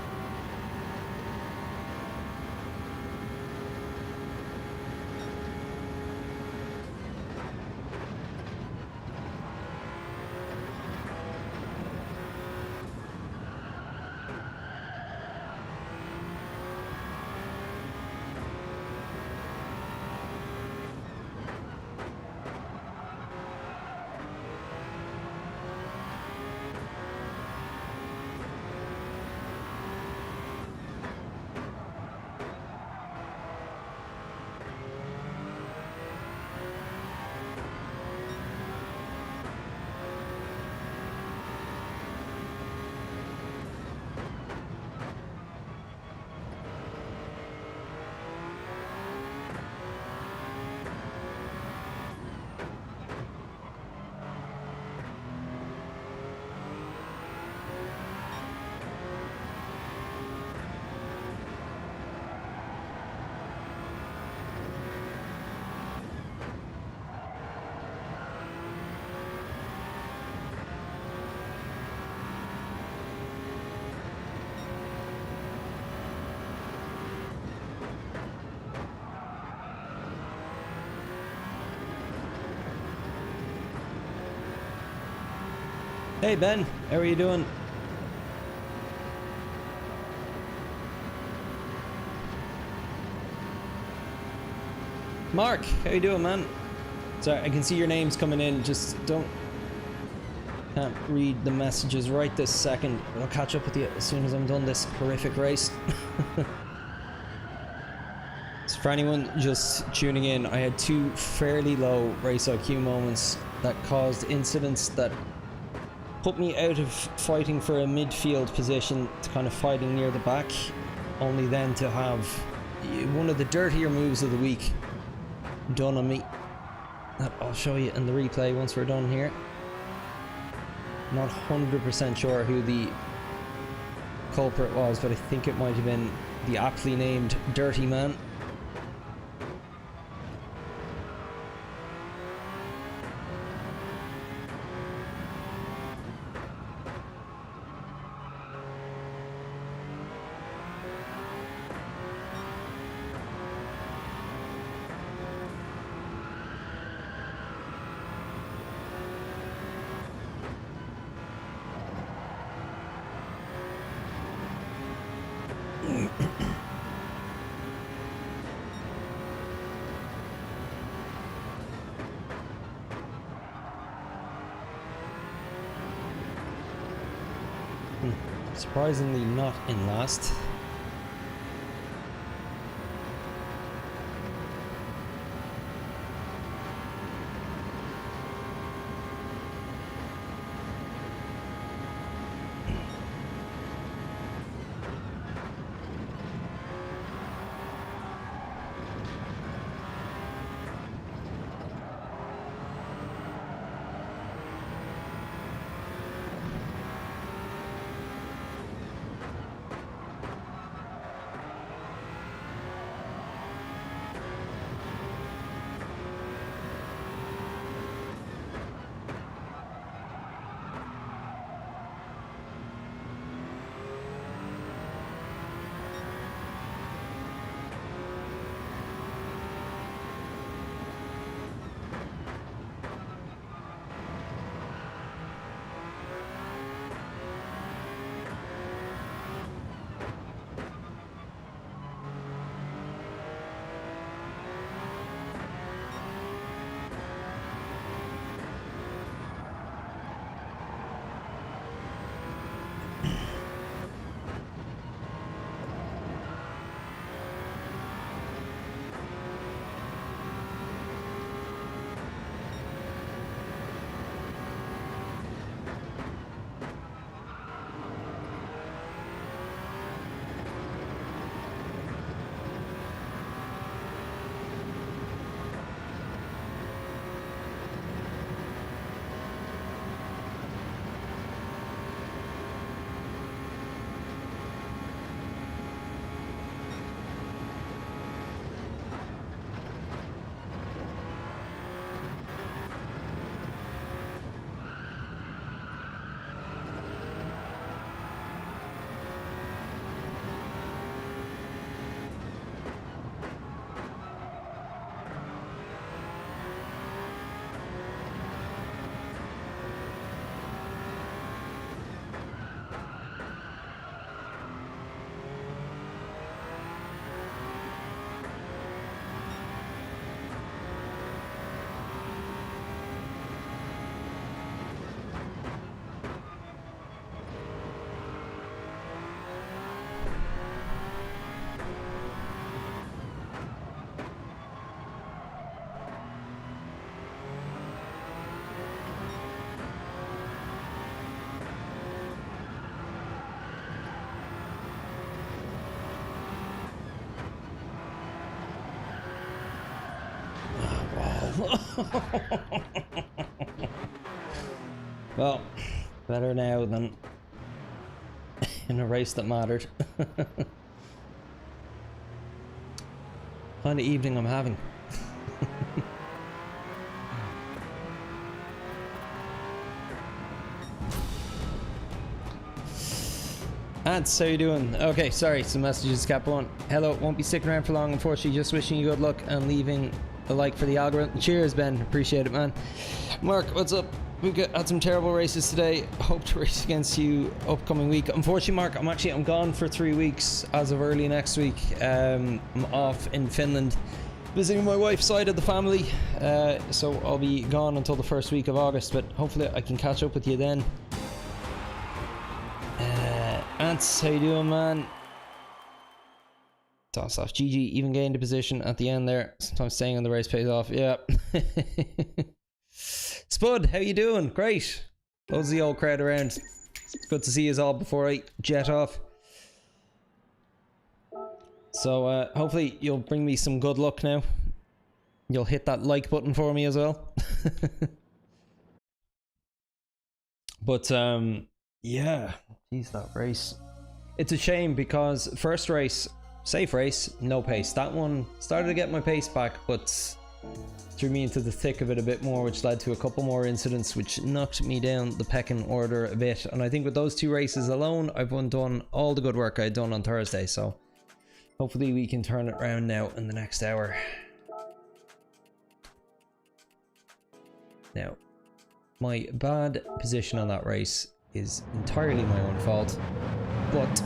Hey Ben, how are you doing? Mark, how you doing, man? Sorry, I can see your names coming in, just can't read the messages right this second. I'll catch up with you as soon as I'm done this horrific race. So for anyone just tuning in, I had two fairly low race IQ moments that caused incidents that put me out of fighting for a midfield position to kind of fighting near the back, only then to have one of the dirtier moves of the week done on me. That I'll show you in the replay once we're done here. Not 100% sure who the culprit was, but I think it might have been the aptly named Dirty Man. Surprisingly not in last. Well, better now than in a race that mattered. Kind of evening I'm having. Ants, how you doing? Okay, sorry, some messages kept on. Hello, won't be sticking around for long, unfortunately. Just wishing you good luck and leaving a like for the algorithm. Cheers, Ben. Appreciate it, man. Mark, what's up? We had some terrible races today. Hope to race against you upcoming week. Unfortunately, Mark, I'm gone for 3 weeks as of early next week. I'm off in Finland visiting my wife's side of the family. So I'll be gone until the first week of August, but hopefully I can catch up with you then. Ants, how you doing, man? Toss off. GG even gained a position at the end there. Sometimes staying on the race pays off. Yeah. Spud, how you doing? Great. Loads of the old crowd around. It's good to see you all before I jet off. So hopefully you'll bring me some good luck now. You'll hit that like button for me as well. But yeah, geez, that race. It's a shame because first race, safe race, no pace. That one started to get my pace back, but threw me into the thick of it a bit more, which led to a couple more incidents which knocked me down the pecking order a bit. And I think with those 2 races alone, I've done all the good work I'd done on Thursday, so hopefully we can turn it around now in the next hour. Now, my bad position on that race is entirely my own fault, but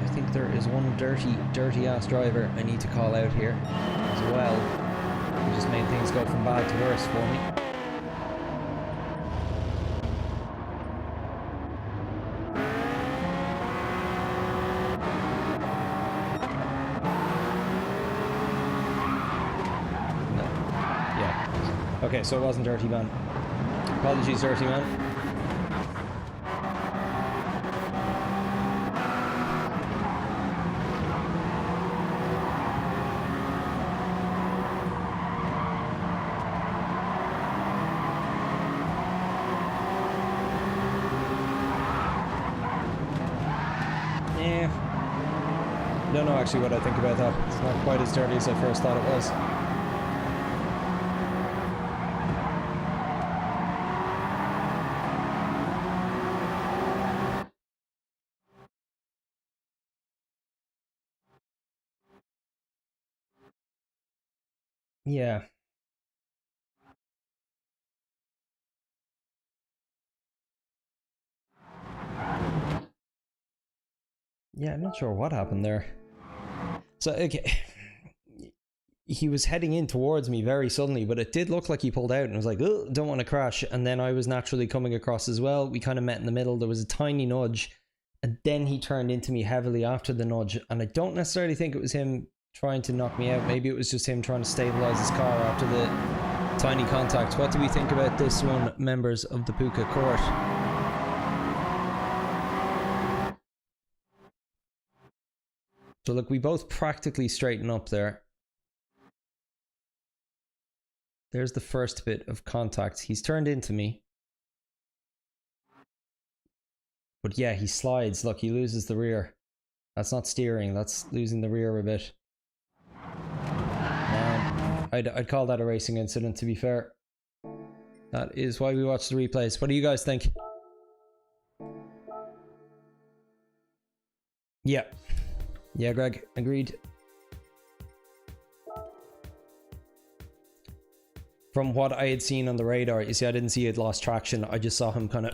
I think there is one dirty ass driver I need to call out here as well. He just made things go from bad to worse for me. Okay, so it wasn't Dirty Man. Apologies, Dirty Man. I don't know actually what I think about that. It's not quite as dirty as I first thought it was. Yeah. Yeah, I'm not sure what happened there. So, okay. He was heading in towards me very suddenly, but it did look like he pulled out and was like, oh, don't want to crash. And then I was naturally coming across as well. We kind of met in the middle. There was a tiny nudge. And then he turned into me heavily after the nudge. And I don't necessarily think it was him trying to knock me out. Maybe it was just him trying to stabilize his car after the tiny contact. What do we think about this one, members of the Puka Court? So look, we both practically straighten up there. There's the first bit of contact. He's turned into me. But yeah, he slides. Look, he loses the rear. That's not steering. That's losing the rear a bit. I'd call that a racing incident, to be fair. That is why we watch the replays. What do you guys think? Yeah. Yeah, Greg. Agreed. From what I had seen on the radar, you see, I didn't see it lost traction. I just saw him kind of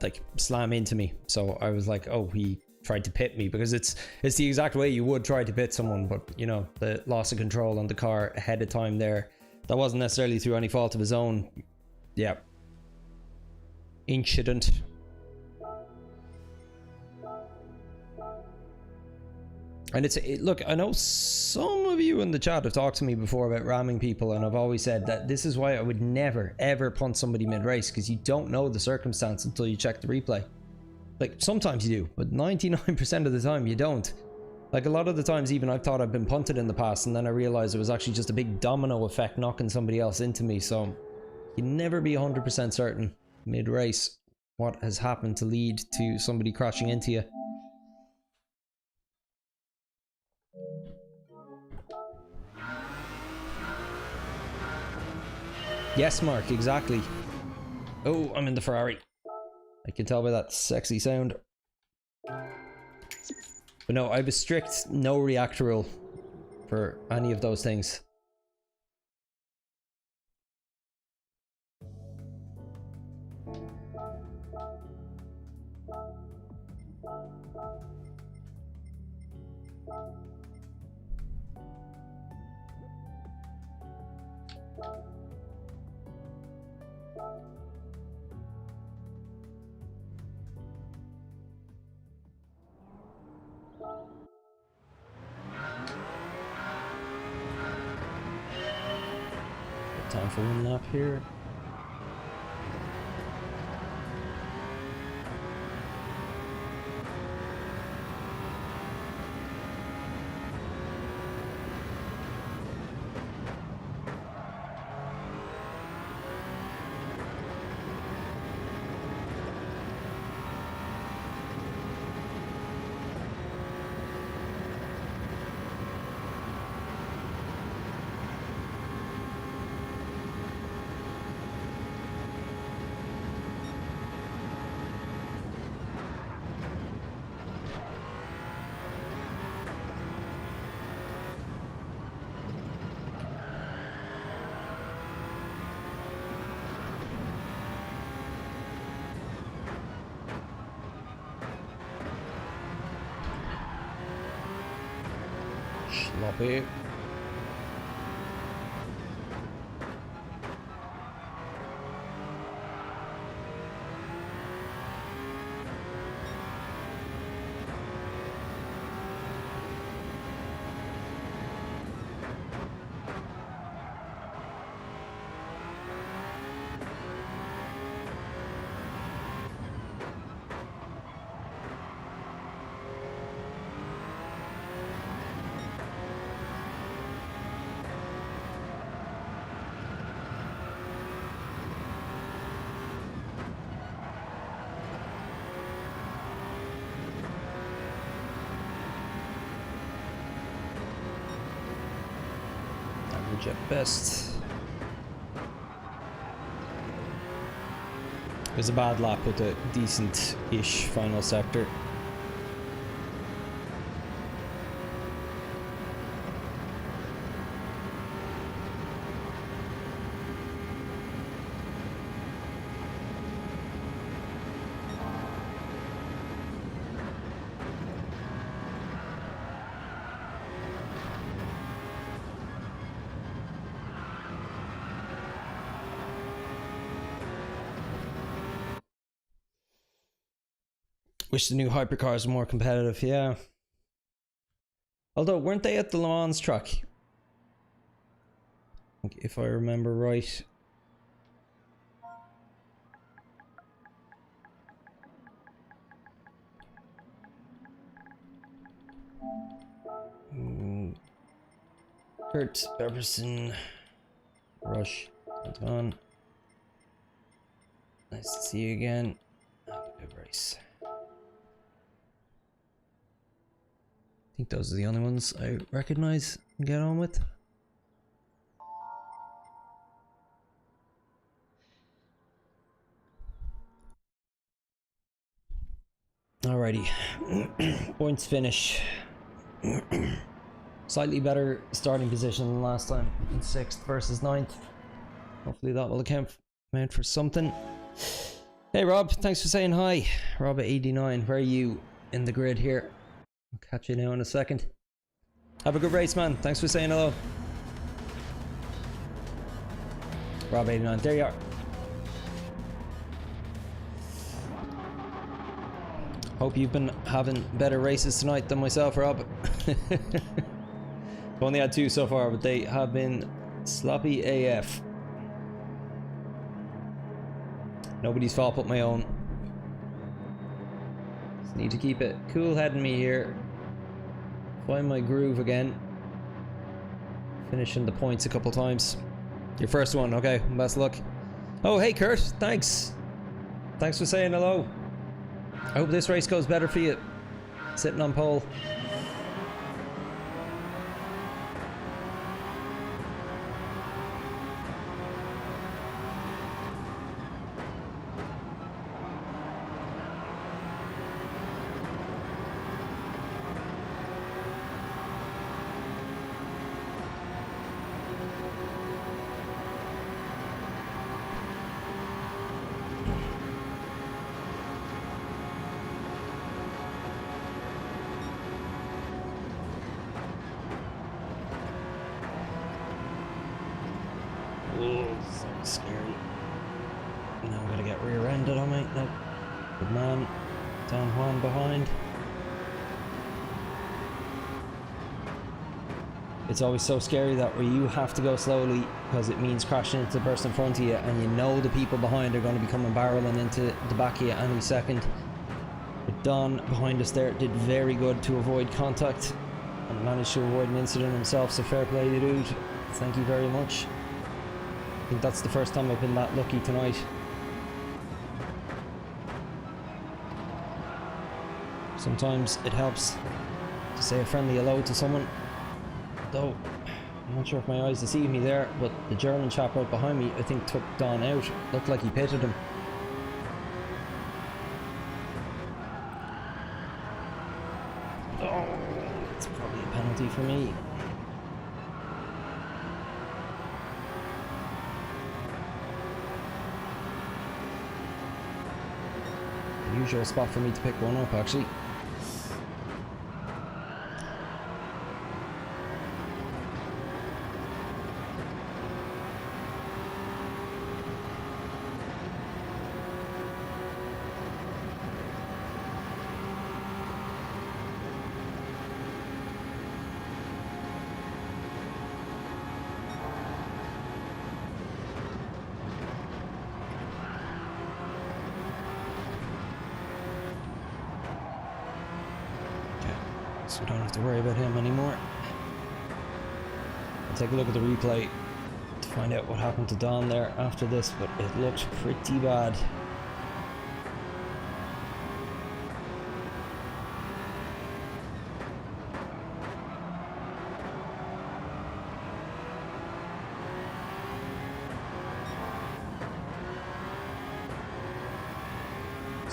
like slam into me. So I was like, oh, he tried to pit me, because it's the exact way you would try to pit someone. But you know, the loss of control on the car ahead of time there, that wasn't necessarily through any fault of his own. Yeah. Incident. And look, I know some of you in the chat have talked to me before about ramming people, and I've always said that this is why I would never ever punt somebody mid-race, because you don't know the circumstance until you check the replay. Like, sometimes you do, but 99% of the time you don't. Like, a lot of the times even I've thought I've been punted in the past, and then I realized it was actually just a big domino effect knocking somebody else into me. So you can never be 100% certain mid-race what has happened to lead to somebody crashing into you. Yes, Mark, exactly. Oh, I'm in the Ferrari. I can tell by that sexy sound. But no, I have a strict no reactor rule for any of those things. Time for one lap here. Sloppy. Jet best. It was a bad lap with a decent-ish final sector. Wish the new hypercars were more competitive, yeah. Although, weren't they at the Le Mans track? If I remember right. Kurt, Everson, Rush, on. Nice to see you again. Have a good race. I think those are the only ones I recognize and get on with. Alrighty. Points finish. Slightly better starting position than last time in 6th versus 9th. Hopefully that will account for something. Hey Rob, thanks for saying hi. Rob at 89, where are you in the grid here? I'll catch you now in a second. Have a good race, man. Thanks for saying hello. Rob 89, there you are. Hope you've been having better races tonight than myself, Rob. I've only had 2 so far, but they have been sloppy AF. Nobody's fault but my own. Just need to keep it cool heading me here. Find my groove again. Finishing the points a couple times. Your first one, okay, best luck. Oh, hey Kurt, thanks. Thanks for saying hello. I hope this race goes better for you. Sitting on pole. Scary. Now I'm gonna get rear-ended on me. Nope. Good man. Don Juan behind. It's always so scary that where you have to go slowly because it means crashing into the person in front of you, and you know the people behind are going to be coming barreling into the back of you any second. But Don behind us there did very good to avoid contact and managed to avoid an incident himself, so fair play to dude. Thank you very much. I think that's the first time I've been that lucky tonight. Sometimes it helps to say a friendly hello to someone. Though, I'm not sure if my eyes deceive me there, but the German chap right behind me, I think, took Don out. Looked like he pitted him. Oh, it's probably a penalty for me. Usual spot for me to pick one up, actually. So we don't have to worry about him anymore. I'll take a look at the replay to find out what happened to Don there after this, but it looked pretty bad.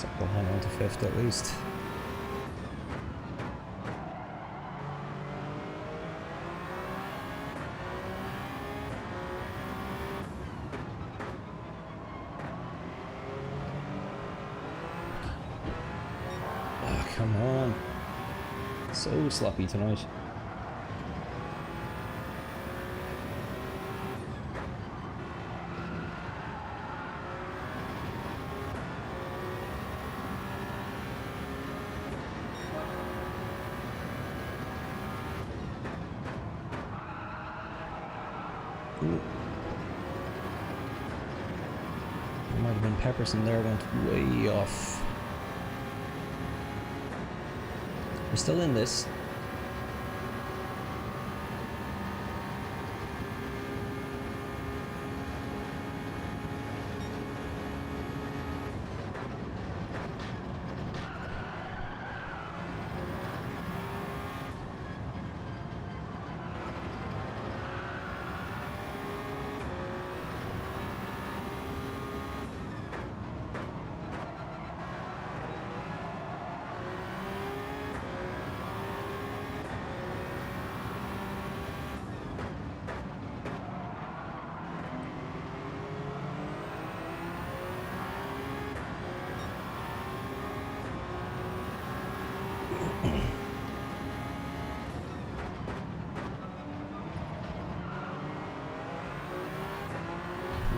So we'll hang on to 5th at least. Oh, come on. So sloppy tonight. Might have been Pepperson there, went way off. We're still in this.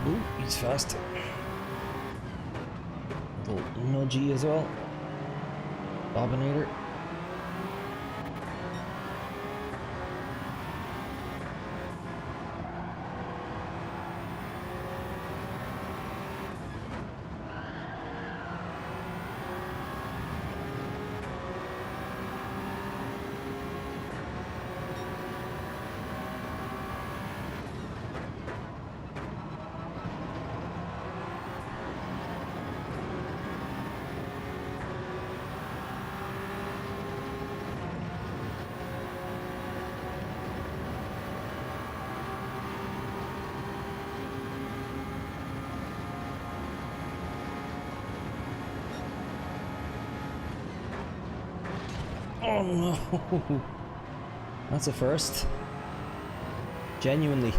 Ooh, he's fast. Little nudgy as well. Bobinator. Oh no! That's a first. Genuinely.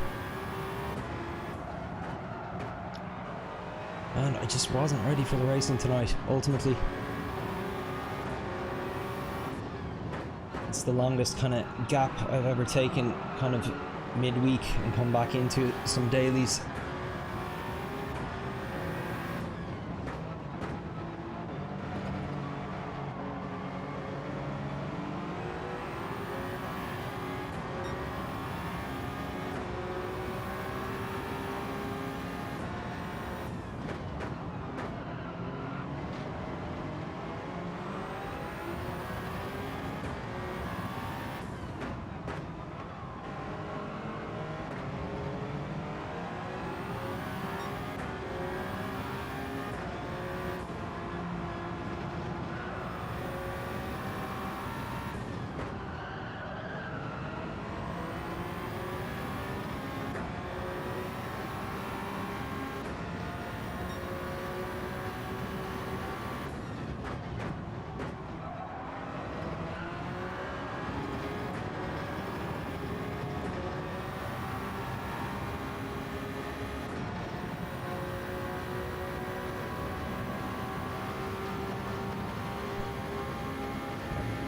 And I just wasn't ready for the racing tonight, ultimately. It's the longest kind of gap I've ever taken, kind of midweek, and come back into some dailies.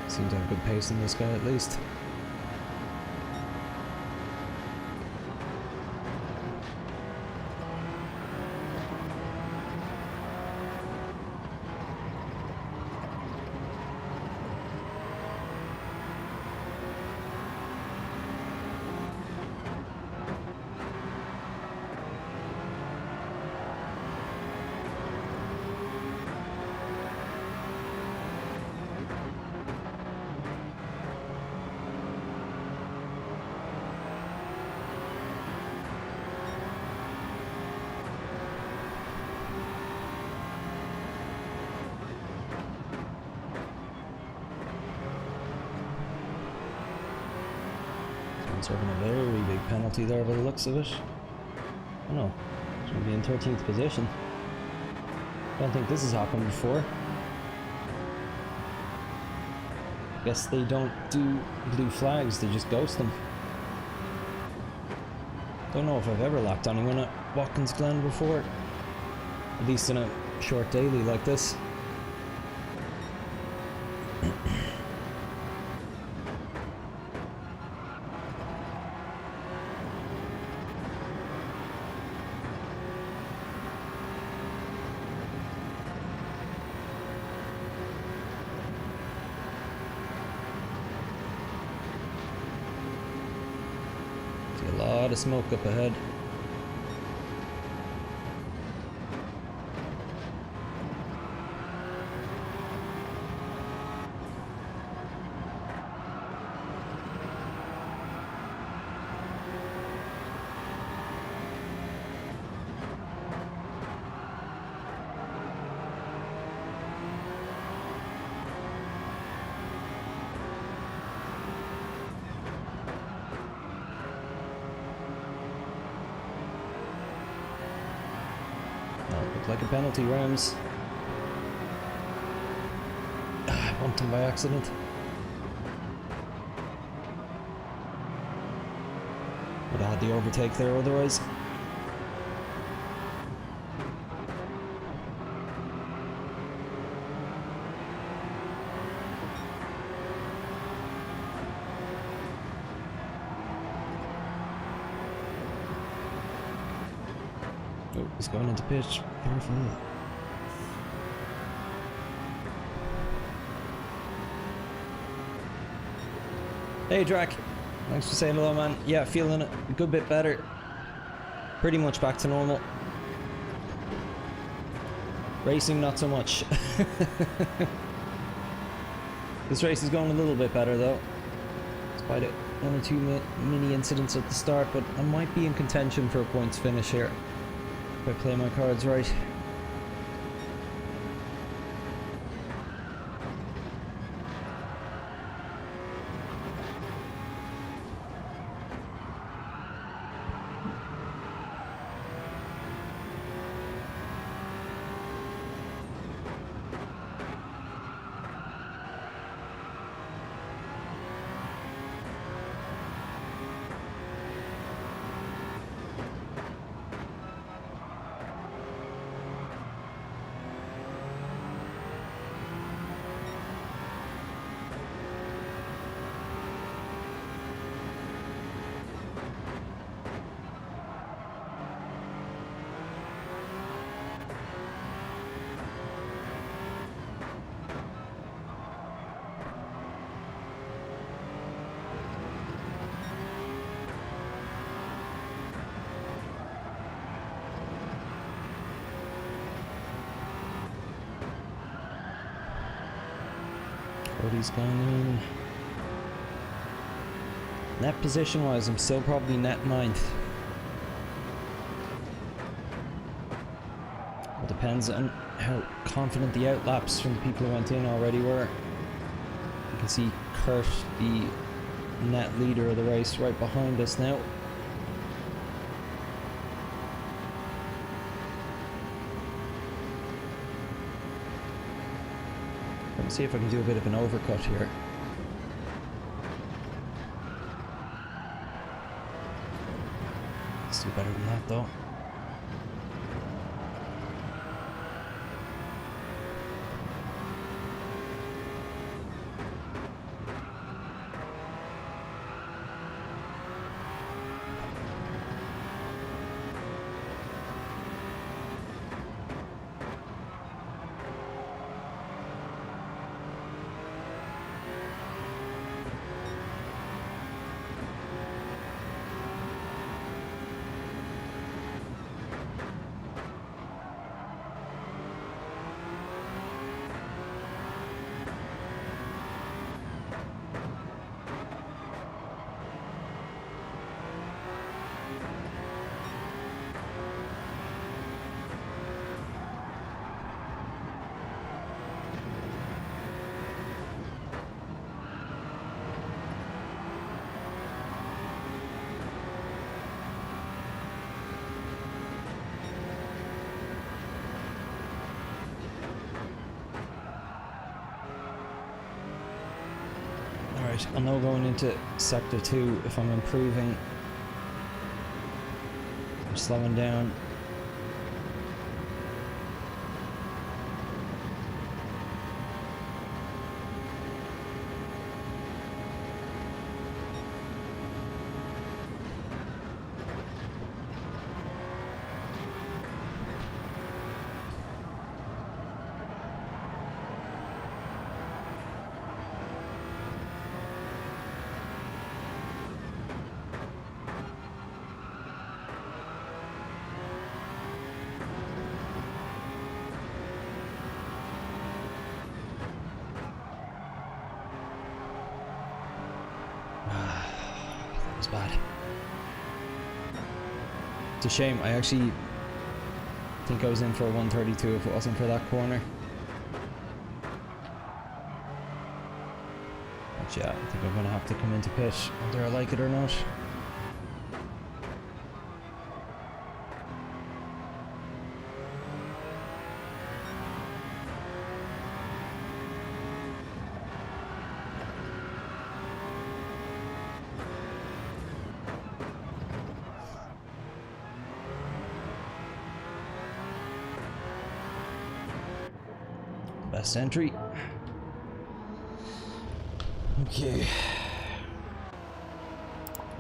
Seems to have good pace in this guy at least. Serving a very big penalty there by the looks of it. Oh no, it's going to be in 13th position. Don't think this has happened before. Guess they don't do blue flags, they just ghost them. Don't know if I've ever lapped anyone at Watkins Glen before. At least in a short daily like this. A lot of smoke up ahead. Like a penalty, Rams. I bumped him by accident. Would have had the overtake there otherwise. Oh, he's going into pitch. Careful. Hey Drac, thanks for saying hello, man. Yeah, feeling it a good bit better. Pretty much back to normal. Racing, not so much. This race is going a little bit better though, despite it. One or two mini incidents at the start, but I might be in contention for a points finish here if I play my cards right. Cody's gone in. Net position wise, I'm still probably net 9th. It depends on how confident the outlaps from the people who went in already were. You can see Kurt, the net leader of the race, right behind us now. Let's see if I can do a bit of an overcut here. Let's do better than that though. Right, I'll know going into sector 2 if I'm improving. I'm slowing down. That was bad. It's a shame. I actually think I was in for a 132 if it wasn't for that corner. But yeah, I think I'm gonna have to come into pit whether I like it or not. Best entry. Okay.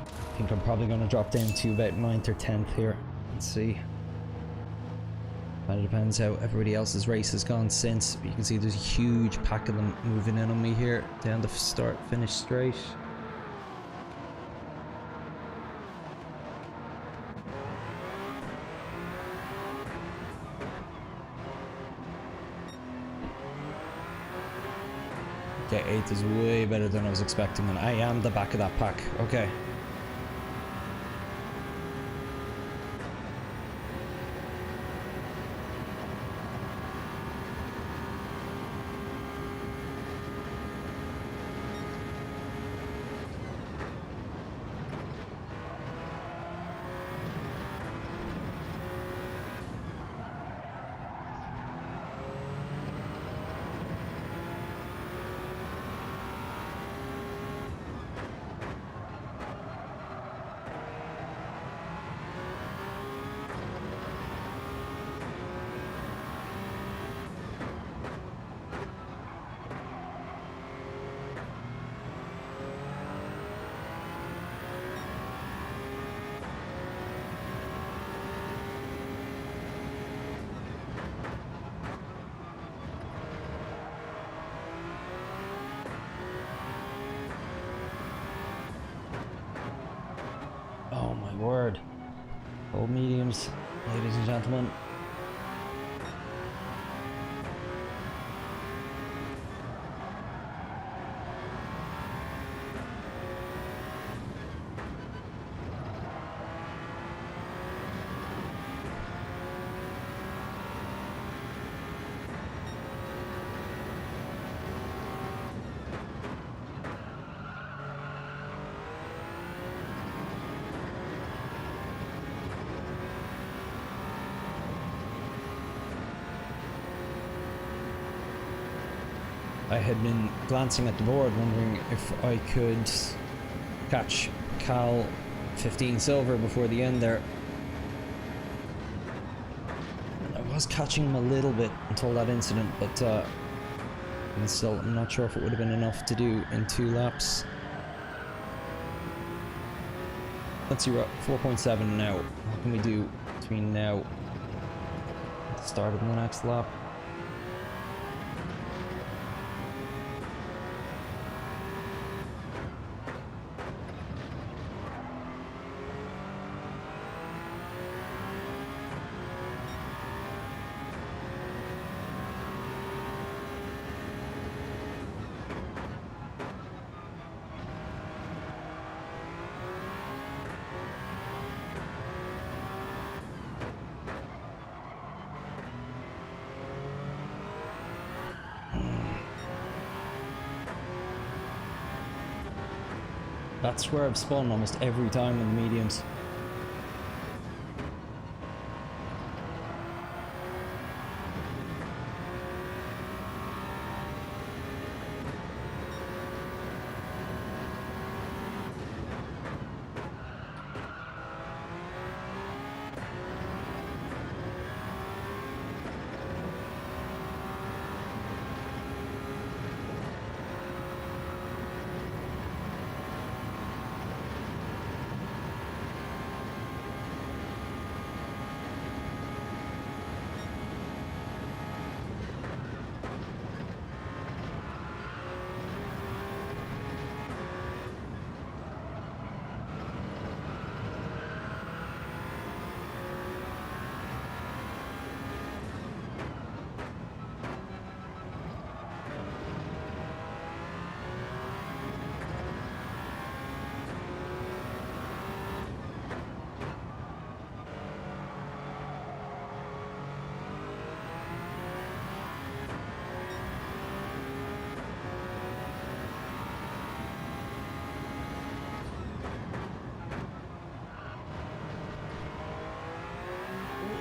I think I'm probably going to drop down to about 9th or 10th here. Let's see. Kind of depends how everybody else's race has gone since. But you can see there's a huge pack of them moving in on me here down the start finish straight. Okay, 8th is way better than I was expecting, and I am the back of that pack. Okay. Oh my word. Old mediums, ladies and gentlemen. I had been glancing at the board wondering if I could catch Cal 15 silver before the end there. I was catching him a little bit until that incident, but and still I'm not sure if it would have been enough to do in 2 laps. Let's see, we're at 4.7 now. What can we do between now and the start of the next lap? That's where I've spun almost every time in the mediums.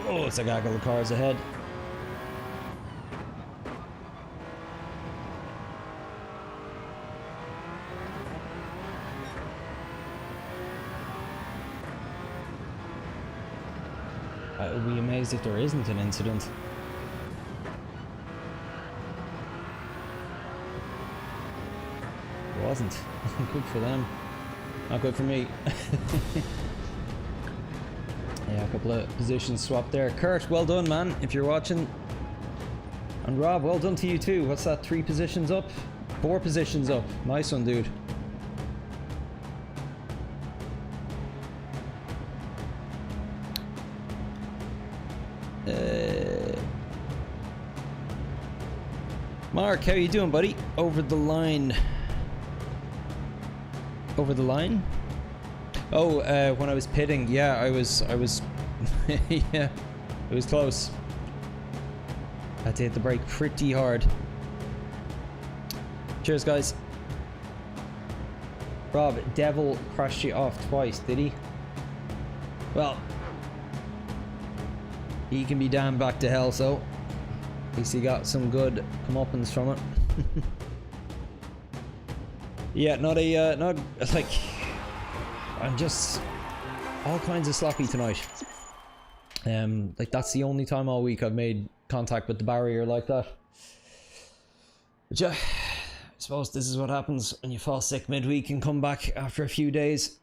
Oh, it's a gaggle of cars ahead. I would be amazed if there isn't an incident. It wasn't. Good for them. Not good for me. Yeah, a couple of positions swapped there. Kurt, well done, man, if you're watching. And Rob, well done to you too. What's that, 3 positions up? 4 positions up. Nice one, dude. Mark, how you doing, buddy? Over the line. Over the line? Oh, when I was pitting, yeah, I was yeah, it was close. I had to hit the brake pretty hard. Cheers, guys. Rob, Devil crashed you off twice, did he? Well, he can be damned back to hell, so at least he got some good comeuppance from it. Yeah, not like, I'm just all kinds of sloppy tonight. Like that's the only time all week I've made contact with the barrier like that. But yeah, I suppose this is what happens when you fall sick midweek and come back after a few days.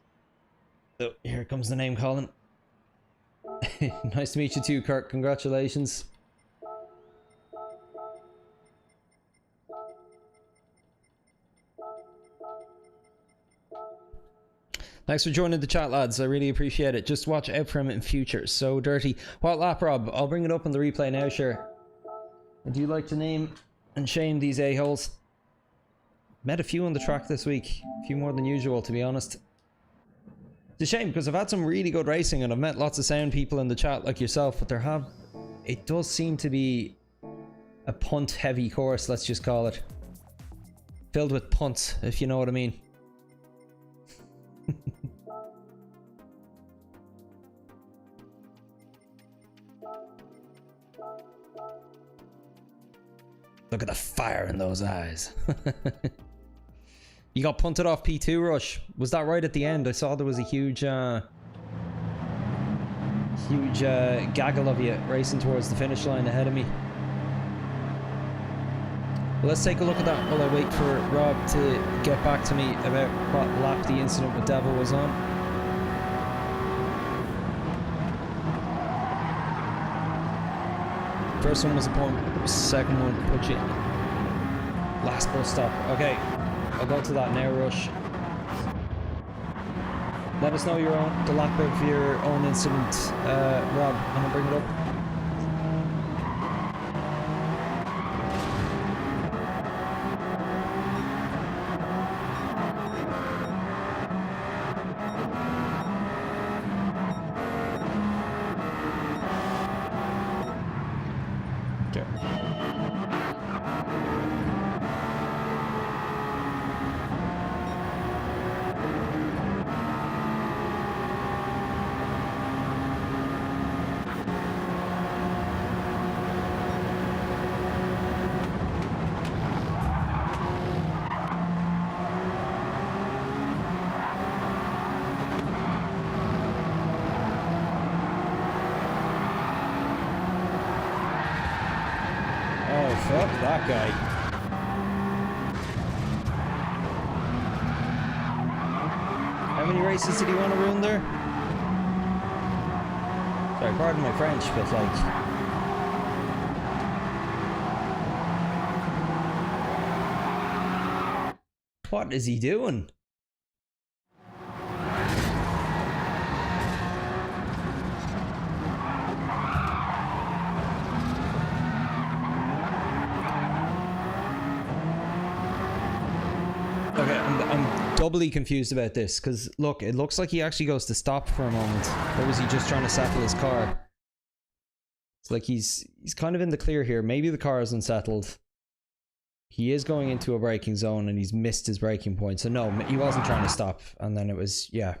Oh, here comes the name calling. Nice to meet you too, Kurt. Congratulations. Thanks for joining the chat, lads. I really appreciate it. Just watch out for him in future. So dirty. What lap, Rob? I'll bring it up on the replay now, sure. Would you like to name and shame these a-holes? Met a few on the track this week. A few more than usual, to be honest. It's a shame, because I've had some really good racing, and I've met lots of sound people in the chat like yourself, but it does seem to be a punt-heavy course, let's just call it. Filled with punts, if you know what I mean. Look at the fire in those eyes. You got punted off P2, Rush. Was that right at the end? I saw there was a huge gaggle of you racing towards the finish line ahead of me. Well, let's take a look at that while I wait for Rob to get back to me about what lap the incident with Devil was on. First one was a punt, second one put you last bus stop. Okay, I'll go to that now, Rush. Let us know the lap of your own incident, Rob, and I'll bring it up. Fuck that guy. How many races did he want to ruin there? Sorry, pardon my French, but like... What is he doing? Doubly confused about this, because look, it looks like he actually goes to stop for a moment. Or was he just trying to settle his car? It's like he's kind of in the clear here. Maybe the car is unsettled. He is going into a braking zone and he's missed his braking point. So no, he wasn't trying to stop. And then it was, yeah.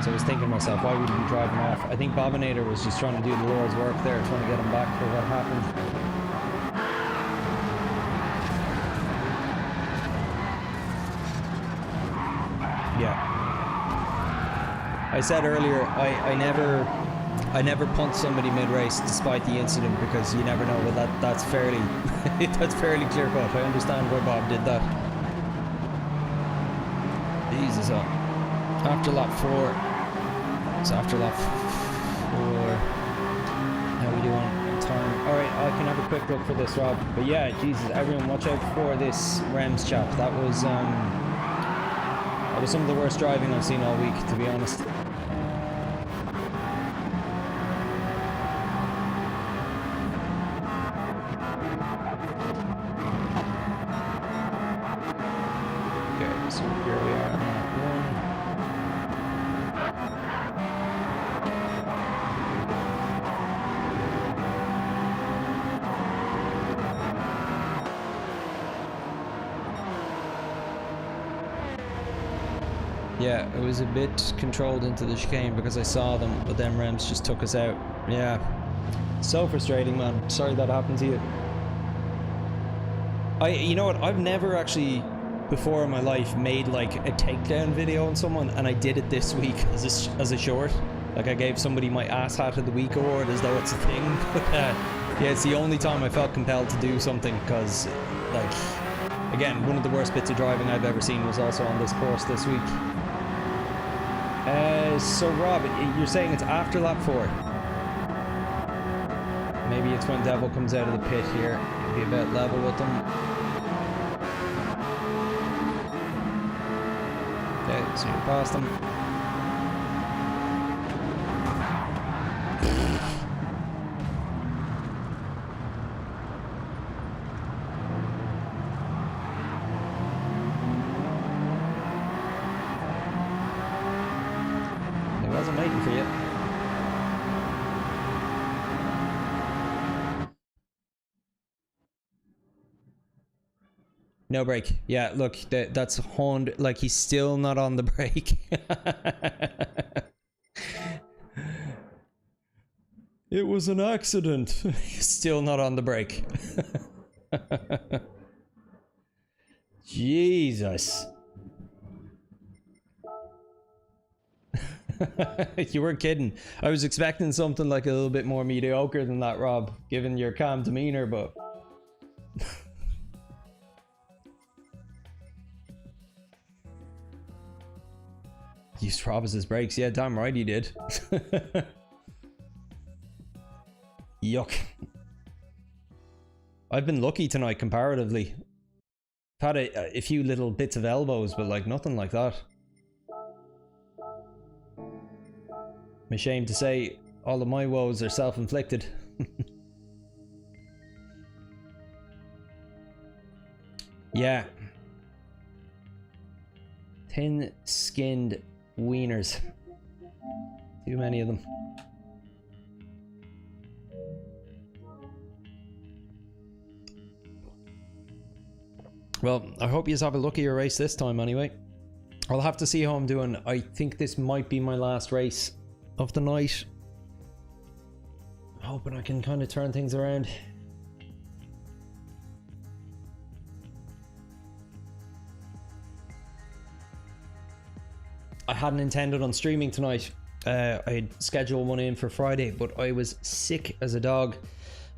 So I was thinking to myself, why would he be driving off? I think Bobinator was just trying to do the Lord's work there, trying to get him back for what happened. Yeah. I said earlier, I never punt somebody mid-race despite the incident, because you never know. Well, that's fairly that's fairly clear cut. I understand why Bob did that. Jesus, after lap 4. It's after lap 4. How we doing on time? All right, I can have a quick look for this, Rob. But yeah, Jesus, everyone, watch out for this Rems chap. That was some of the worst driving I've seen all week, to be honest. Yeah, it was a bit controlled into the chicane because I saw them, but then Rems just took us out. Yeah, so frustrating, man. Sorry that happened to you. You know what? I've never actually before in my life made like a takedown video on someone, and I did it this week as a short. Like, I gave somebody my ass hat of the week award as though it's a thing. But yeah, it's the only time I felt compelled to do something, because like, again, one of the worst bits of driving I've ever seen was also on this course this week. So Rob, you're saying it's after lap 4. Maybe it's when Devil comes out of the pit here. Be a bit level with them. Okay, so you're past them. No brake. Yeah, look, that's Honda. Like, he's still not on the brake. It was an accident. He's still not on the brake. Jesus. You weren't kidding. I was expecting something like a little bit more mediocre than that, Rob, given your calm demeanor, but... Used Rob as his brakes. Yeah, damn right he did. Yuck. I've been lucky tonight comparatively. I've had a few little bits of elbows, but like nothing like that. I'm ashamed to say all of my woes are self-inflicted. Yeah. Thin-skinned wieners. Too many of them. Well, I hope you have a luckier race this time anyway. I'll have to see how I'm doing. I think this might be my last race of the night. I'm hoping I can kind of turn things around. I hadn't intended on streaming tonight. I'd scheduled one in for Friday, but I was sick as a dog.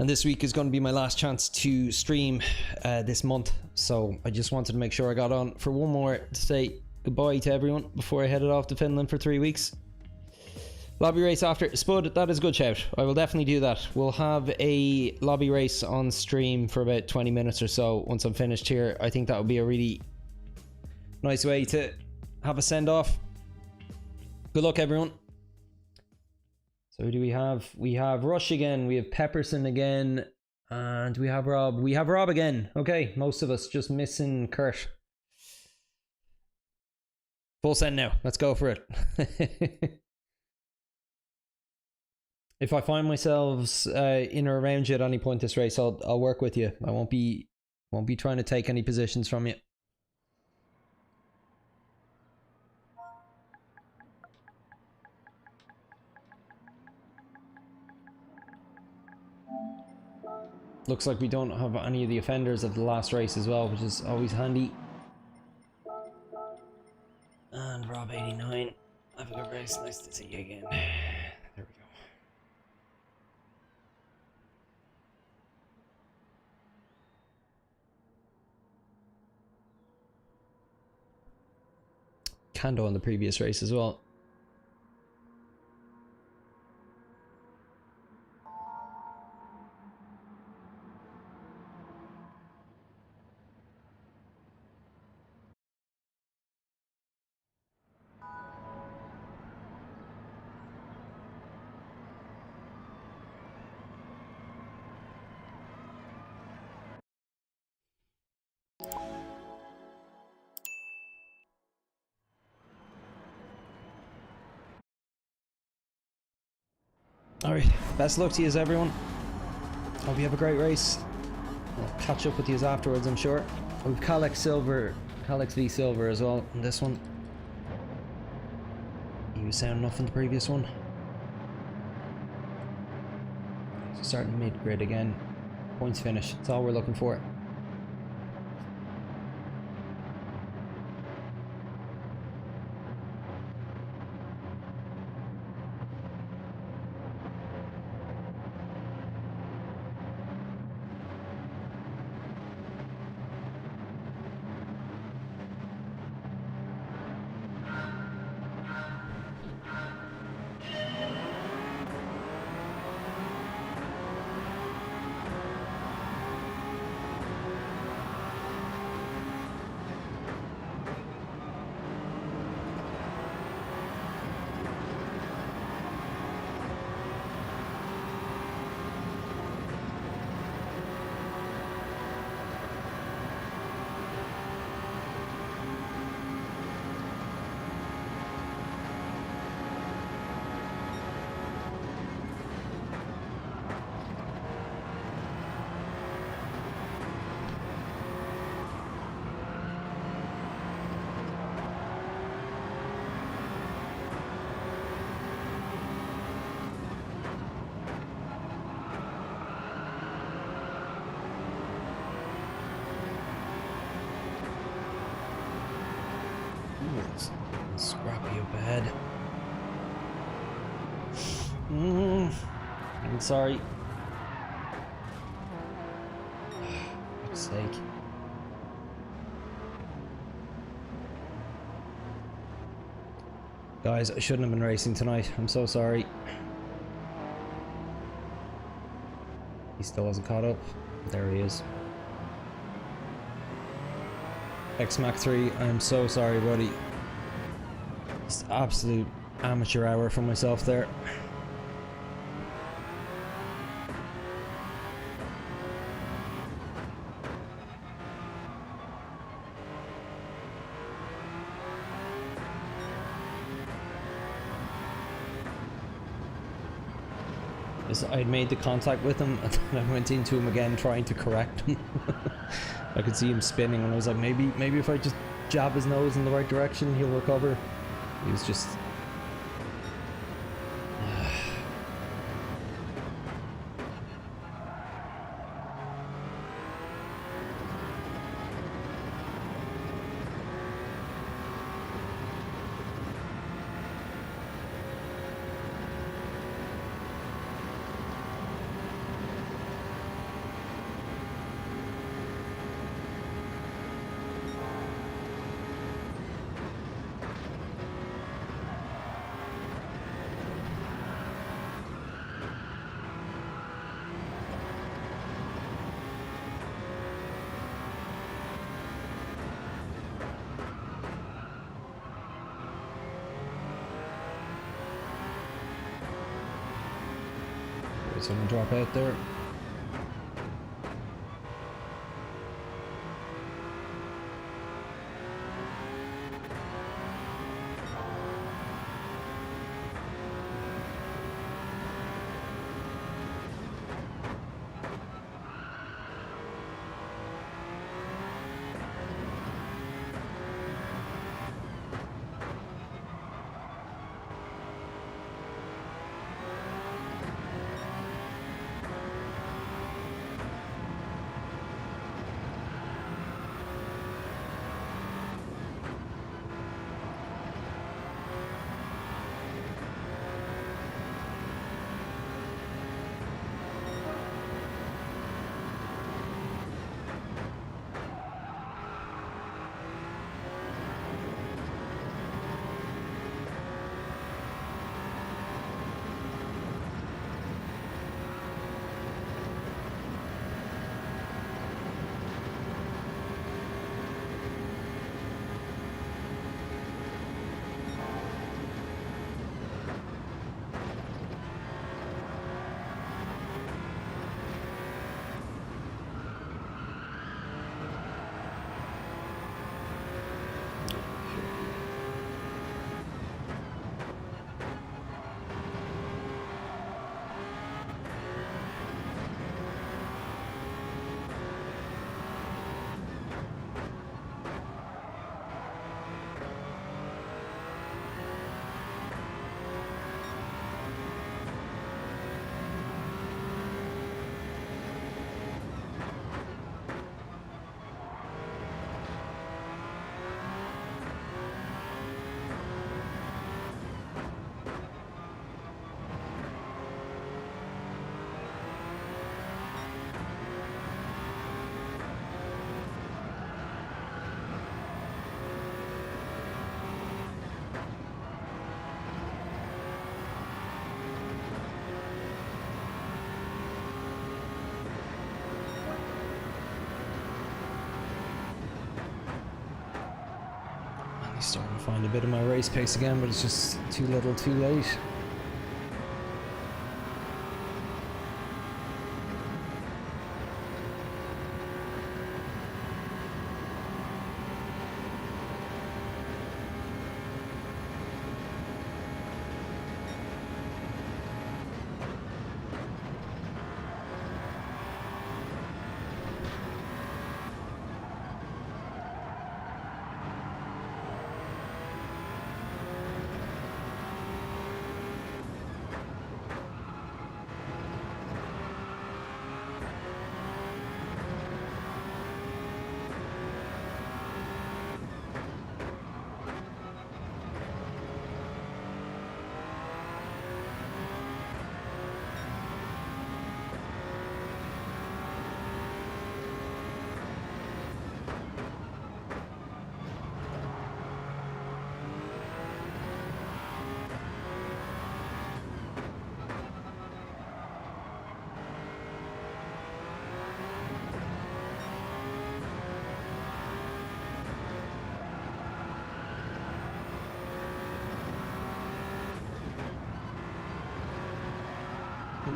And this week is going to be my last chance to stream this month. So I just wanted to make sure I got on for one more to say goodbye to everyone before I headed off to Finland for 3 weeks. Lobby race after. Spud, that is a good shout. I will definitely do that. We'll have a lobby race on stream for about 20 minutes or so once I'm finished here. I think that would be a really nice way to have a send-off. Good luck, everyone. So who do we have? We have Rush again, we have Pepperson again, and we have Rob. We have Rob again. Okay, most of us, just missing Kurt. Full send now. Let's go for it. If I find myself in or around you at any point this race, I'll work with you. I won't be trying to take any positions from you. Looks like we don't have any of the offenders of the last race as well, which is always handy. And Rob 89, have a good race, nice to see you again. There we go. Kando on the previous race as well. Alright, best luck to you everyone. Hope you have a great race. I'll catch up with you afterwards, I'm sure. We've Calyx V Silver as well in this one. He was sound enough in the previous one. Starting mid-grid again. Points finish, that's all we're looking for. Scrappy up ahead. I'm sorry. For fuck's sake. Guys, I shouldn't have been racing tonight. I'm so sorry. He still hasn't caught up. There he is. X-Mac 3, I'm so sorry, buddy. Just absolute amateur hour for myself there. I'd made the contact with him and then I went into him again trying to correct him. I could see him spinning and I was like, maybe if I just jab his nose in the right direction he'll recover. He was just... Someone drop out there. Starting to find a bit of my race pace again, but it's just too little too late.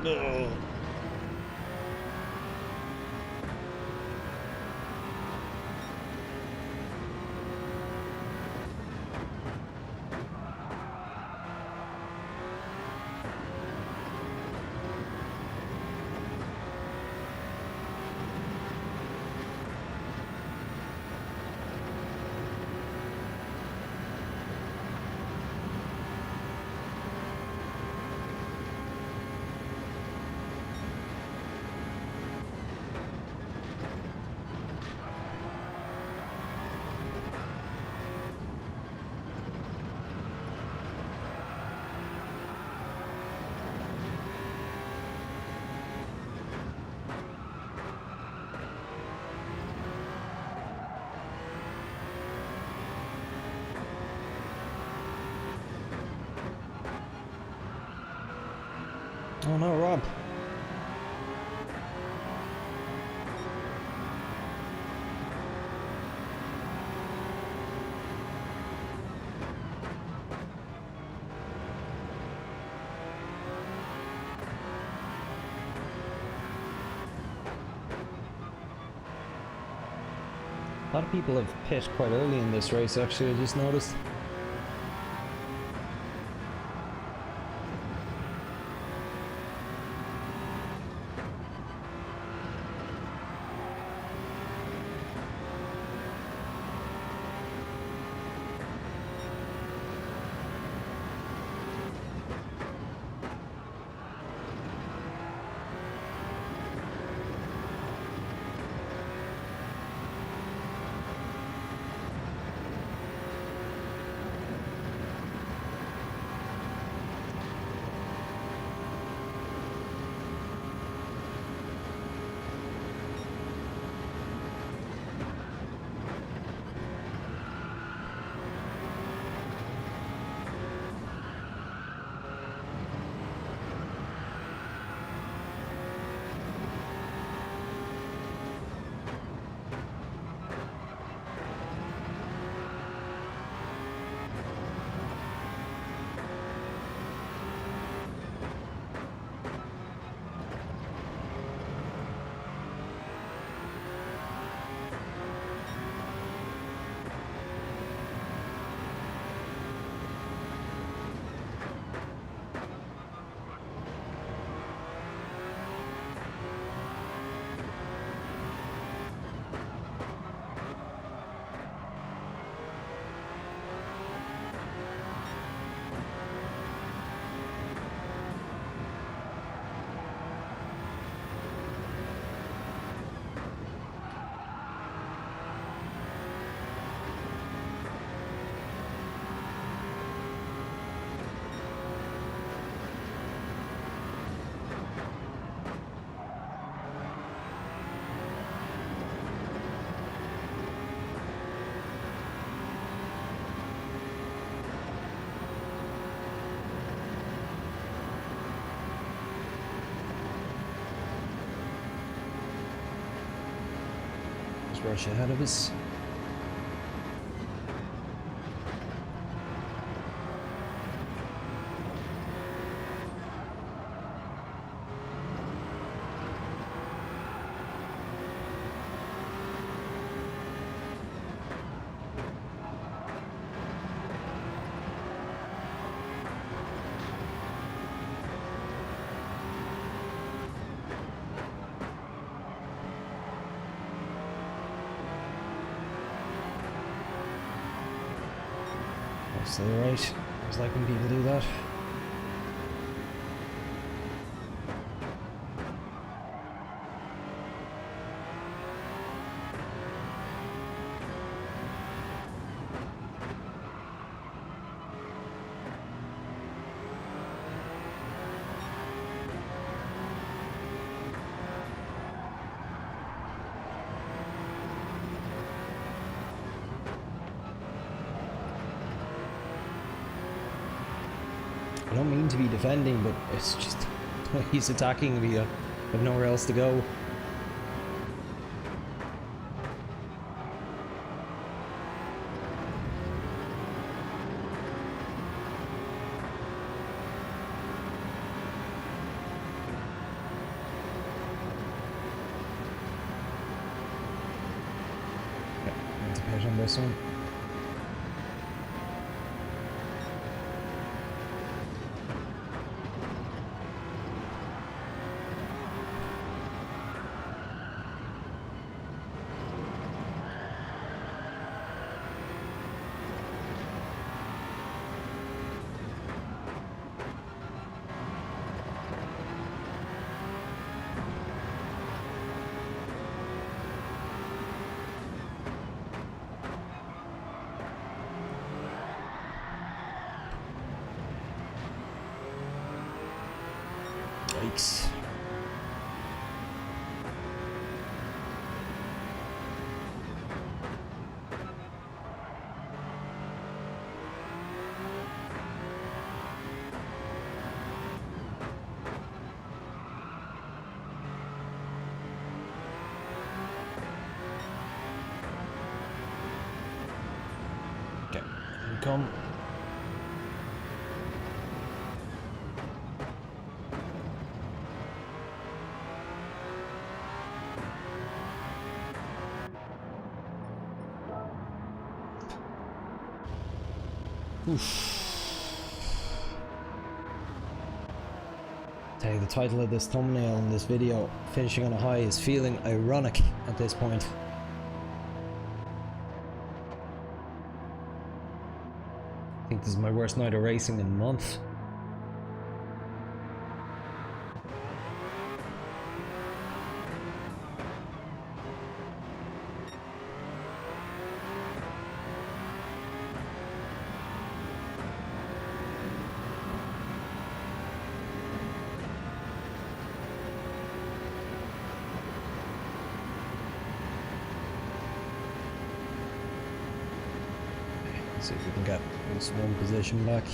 No. Oh no, Rob. A lot of people have pit quite early in this race, actually, I just noticed. Rush ahead of us. So you're right. I was like when people do that. I don't mean to be defending, but it's just he's attacking me. I have nowhere else to go. Okay, anticipate on this one. Yikes. Okay, here we come. Tell you, the title of this thumbnail in this video, finishing on a high, is feeling ironic at this point. I think this is my worst night of racing in months. See if we can get this one position back.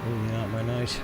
Really not my night.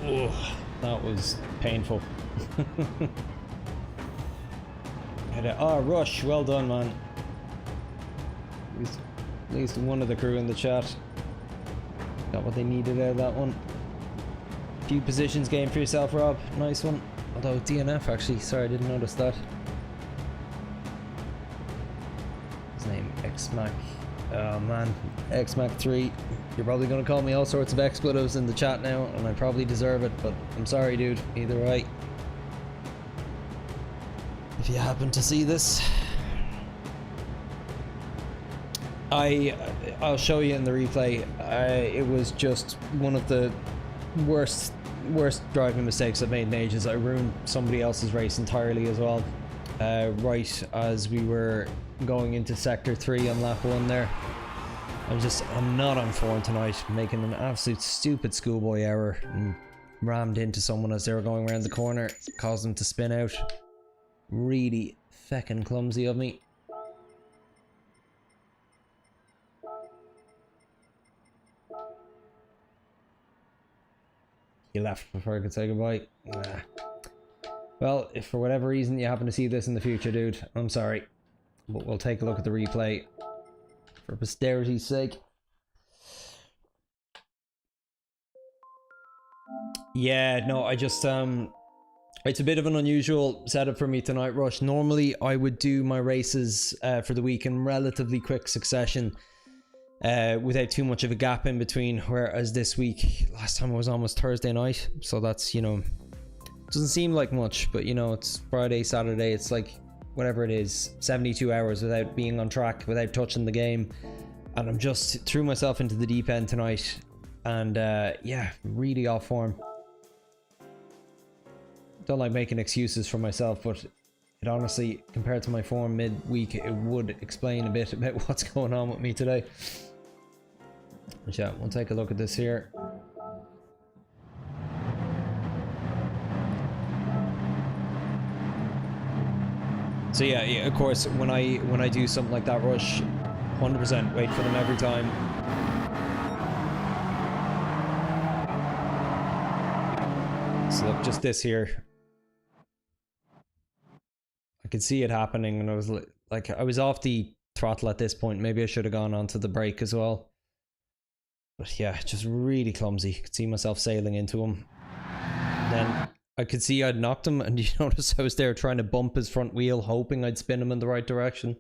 Oh, that was painful. Oh, Rush, well done, man. At least one of the crew in the chat got what they needed out of that one. Few positions gained for yourself, Rob. Nice one. Although DNF, actually. Sorry, I didn't notice that. His name, XMac. Oh man, XMac3. You're probably going to call me all sorts of expletives in the chat now, and I probably deserve it, but I'm sorry, dude. Either way. If you happen to see this, I'll show you in the replay. It was just one of the worst driving mistakes I've made in ages. I ruined somebody else's race entirely as well. Right as we were going into sector 3 on lap 1 there. I'm not on form tonight, making an absolute stupid schoolboy error and rammed into someone as they were going around the corner, caused them to spin out. Really feckin' clumsy of me. He left before I could say goodbye. Nah. Well, if for whatever reason you happen to see this in the future, dude, I'm sorry. But we'll take a look at the replay for posterity's sake. Yeah, no, I just it's a bit of an unusual setup for me tonight, Rush. Normally I would do my races for the week in relatively quick succession, without too much of a gap in between, whereas this week, last time I was almost Thursday night, so that's, you know, Doesn't seem like much, but you know, it's Friday, Saturday, it's like whatever it is, 72 hours without being on track, without touching the game, and I'm just threw myself into the deep end tonight, and yeah, really off form. Don't like making excuses for myself, but it honestly, compared to my form mid-week, it would explain a bit about what's going on with me today. But yeah, we'll take a look at this here. So yeah, of course, when I do something like that rush, 100% wait for them every time. So look, just this here. I could see it happening, and I was like, I was off the throttle at this point. Maybe I should have gone onto the brake as well. But yeah, just really clumsy. Could see myself sailing into him. Then I could see I'd knocked him, and you notice I was there trying to bump his front wheel, hoping I'd spin him in the right direction.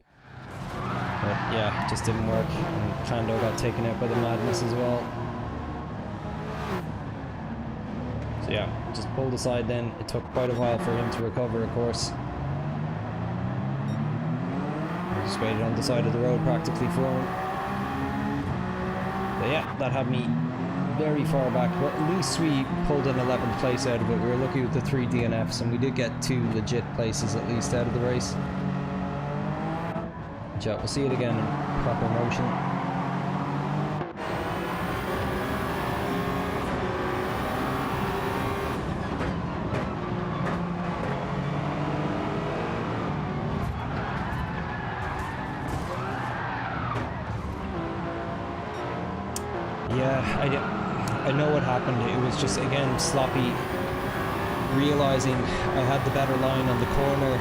But yeah, it just didn't work, and Kando got taken out by the madness as well. So yeah, just pulled aside then. It took quite a while for him to recover, of course. I just waited on the side of the road practically for him. But yeah, that had me very far back, but at least we pulled an 11th place out of it. We were lucky with the 3 DNFs, and we did get 2 legit places at least out of the race. But yeah, we'll see it again in proper motion. I know what happened. It was just, again, sloppy. Realizing I had the better line on the corner,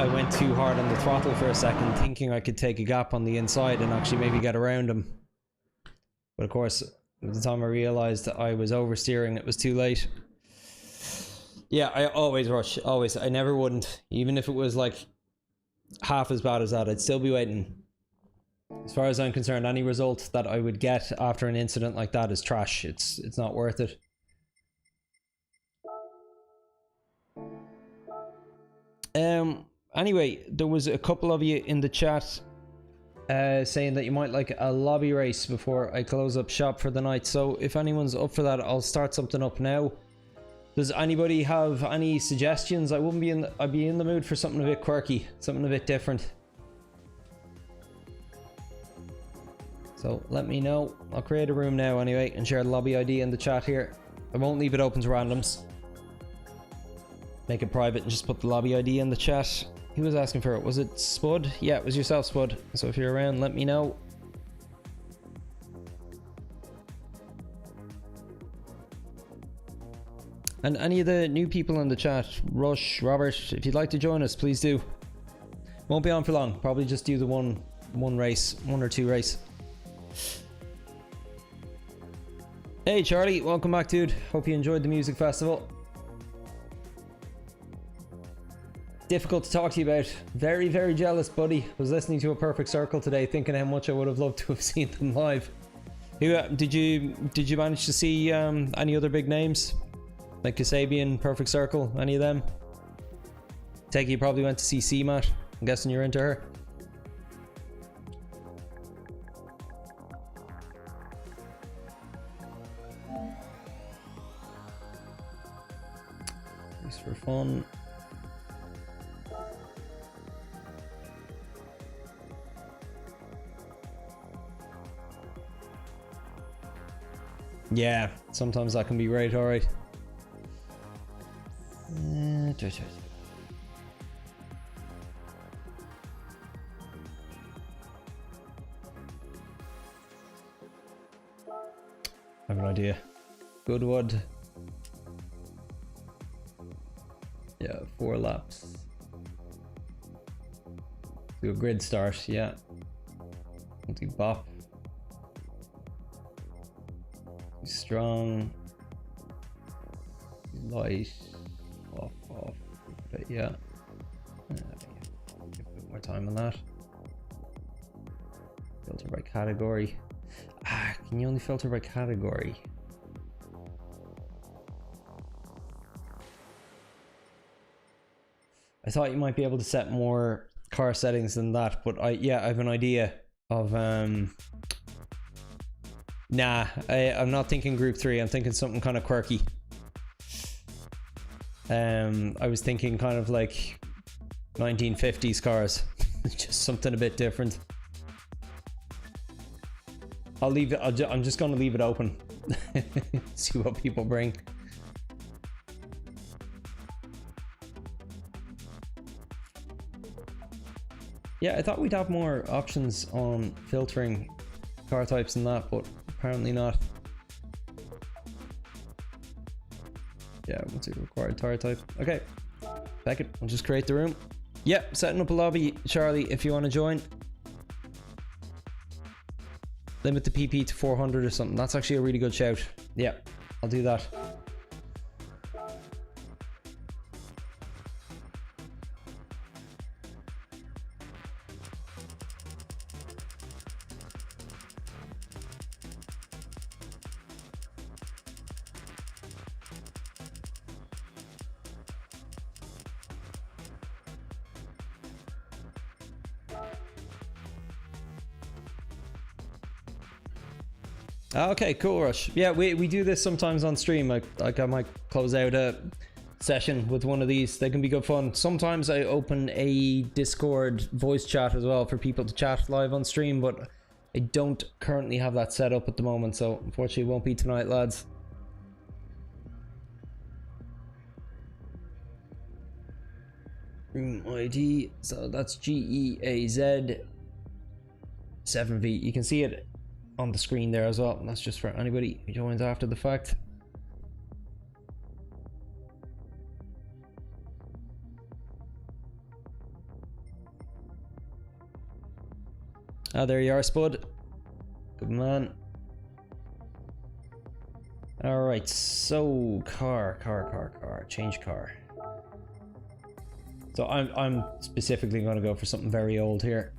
I went too hard on the throttle for a second, thinking I could take a gap on the inside and actually maybe get around him. But of course, by the time I realized that I was oversteering, it was too late. Yeah, I always rush, always. I never wouldn't. Even if it was like half as bad as that, I'd still be waiting. As far as I'm concerned, any result that I would get after an incident like that is trash. It's not worth it. Anyway, there was a couple of you in the chat saying that you might like a lobby race before I close up shop for the night. So if anyone's up for that, I'll start something up now. Does anybody have any suggestions? I'd be in the mood for something a bit quirky, something a bit different. So let me know. I'll create a room now anyway and share the lobby ID in the chat here. I won't leave it open to randoms. Make it private and just put the lobby ID in the chat. Who was asking for it? Was it Spud? Yeah, it was yourself, Spud. So if you're around, let me know. And any of the new people in the chat, Rush, Robert, if you'd like to join us, please do. Won't be on for long. Probably just do the one or two race. Hey Charlie, welcome back, dude. Hope you enjoyed the music festival. Difficult to talk to you about. Very, very jealous, buddy. Was listening to A Perfect Circle today, thinking how much I would have loved to have seen them live. Who did you manage to see any other big names like Kasabian, Perfect Circle, any of them? Take you probably went to see CMAT. I'm guessing you're into her. Just for fun. Yeah, sometimes that can be right, alright. I have an idea. Goodwood. Yeah, 4 laps. Do a grid start, yeah. Do bop. Strong. Light. Off. But yeah. Give a bit more time on that. Filter by category. Can you only filter by category? I thought you might be able to set more car settings than that, but I have an idea of nah, I'm not thinking Group 3. I'm thinking something kind of quirky. I was thinking kind of like 1950s cars. Just something a bit different. I'll leave it. I'm just going to leave it open. See what people bring. Yeah, I thought we'd have more options on filtering car types than that, but apparently not. Yeah, what's it, required tire type? Okay, back it. I'll just create the room. Yep, setting up a lobby, Charlie, if you want to join. Limit the PP to 400 or something. That's actually a really good shout. Yeah, I'll do that. Okay, cool, Rush. Yeah, we do this sometimes on stream. Like I might close out a session with one of these. They can be good fun. Sometimes I open a Discord voice chat as well for people to chat live on stream, but I don't currently have that set up at the moment, so unfortunately it won't be tonight, lads. Room ID, so that's GEAZ 7V. You can see it on the screen there as well, and that's just for anybody who joins after the fact. Ah, there you are, Spud. Good man. All right, so car, change car. So I'm specifically going to go for something very old here.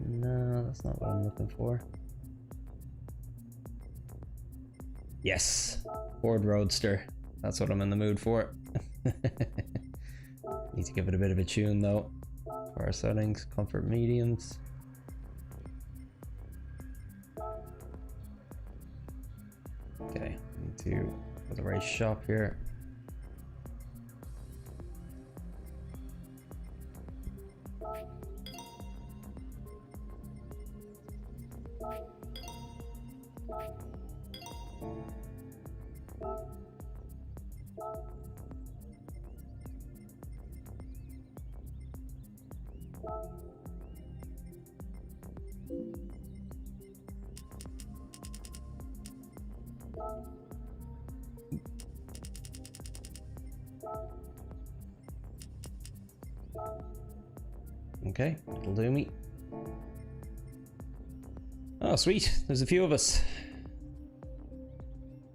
No, that's not what I'm looking for. Yes, Ford Roadster. That's what I'm in the mood for. Need to give it a bit of a tune though. Car settings, comfort mediums. Okay, need to go to the race shop here. Okay, it'll do me. Oh, sweet. There's a few of us.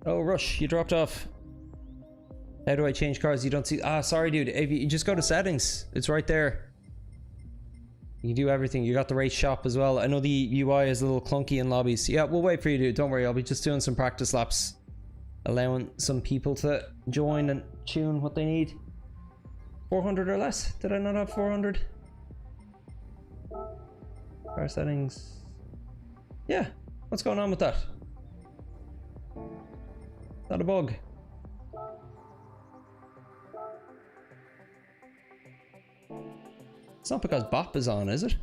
Oh, Rush, you dropped off. How do I change cars? You don't see... Ah, sorry, dude. If you just go to settings. It's right there. You do everything. You got the race shop as well. I know the UI is a little clunky in lobbies. Yeah, we'll wait for you, dude. Don't worry. I'll be just doing some practice laps. Allowing some people to join and tune what they need. 400 or less? Did I not have 400? Car settings. Yeah, what's going on with that? Is that a bug? It's not because BOP is on, is it?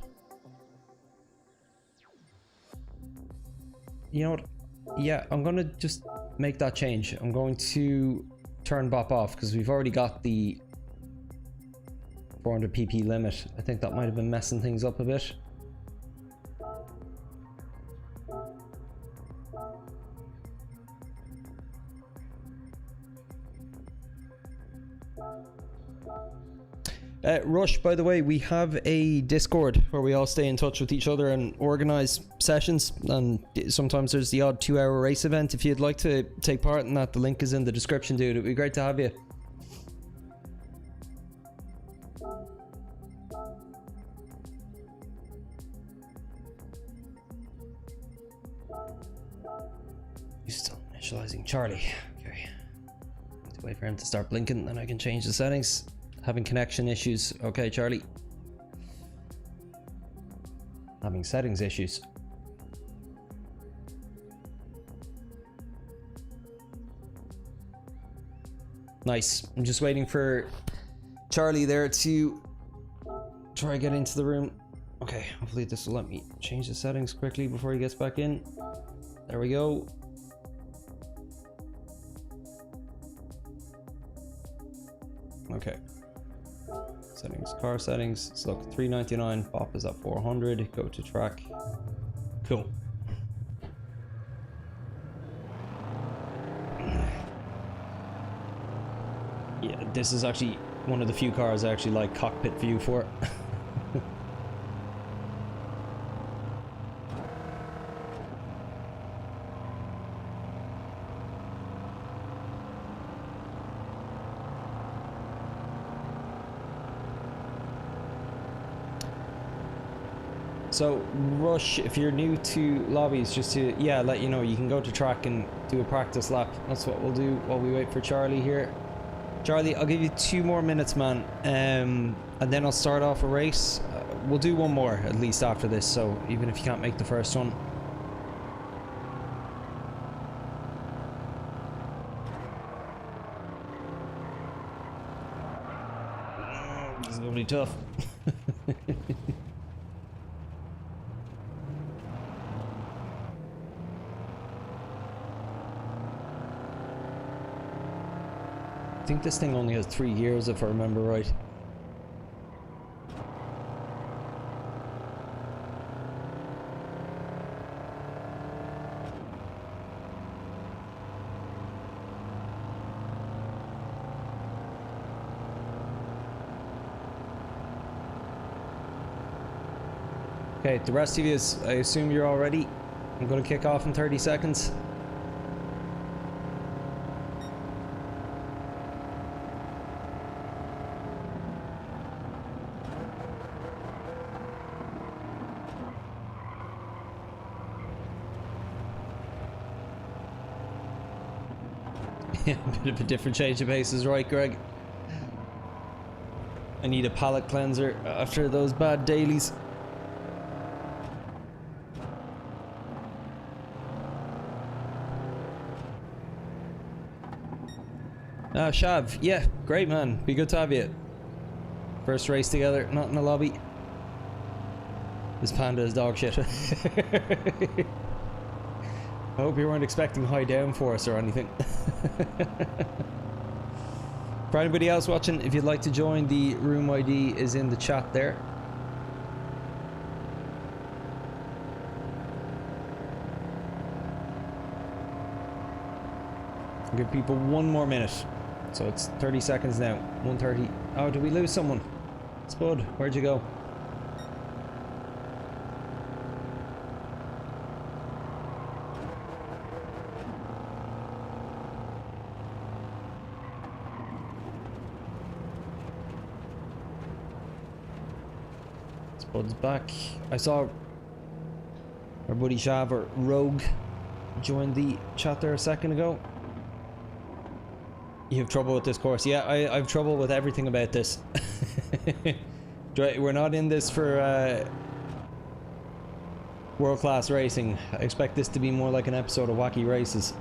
You know what? Yeah, I'm gonna just make that change. I'm going to turn BOP off because we've already got the 400 pp limit. I think that might have been messing things up a bit. Rush, by the way, we have a Discord where we all stay in touch with each other and organize sessions, and sometimes there's the odd 2-hour race event. If you'd like to take part in that, the link is in the description, dude. It'd be great to have you. He's still initializing Charlie. Okay. Need to wait for him to start blinking, then I can change the settings. Having connection issues. Okay, Charlie. Having settings issues. Nice. I'm just waiting for Charlie there to try to get into the room. Okay, hopefully this will let me change the settings quickly before he gets back in. There we go. Okay. Settings, car settings. So look, 399. Bop is at 400. Go to track. Cool. Yeah, this is actually one of the few cars I actually like cockpit view for. So Rush, if you're new to lobbies, just to let you know, you can go to track and do a practice lap. That's what we'll do while we wait for Charlie here. Charlie, I'll give you 2 more minutes, man, and then I'll start off a race. We'll do one more at least after this, so even if you can't make the first one. This is gonna be tough. I think this thing only has 3 gears, if I remember right. Okay, the rest of you, I assume you're all ready. I'm going to kick off in 30 seconds. A bit of a different change of pace is right, Greg. I need a palate cleanser after those bad dailies. Shav, yeah, great man. Be good to have you. First race together, not in the lobby. This panda is dog shit. I hope you weren't expecting high downforce or anything. For anybody else watching, if you'd like to join, the room ID is in the chat there. I'll give people 1 more minute. So it's 30 seconds now. 1:30. Oh, did we lose someone? Spud, where'd you go? Spud's back. I saw our buddy Shav, or Rogue, joined the chat there a second ago. You have trouble with this course? Yeah, I have trouble with everything about this. We're not in this for world-class racing. I expect this to be more like an episode of Wacky Races.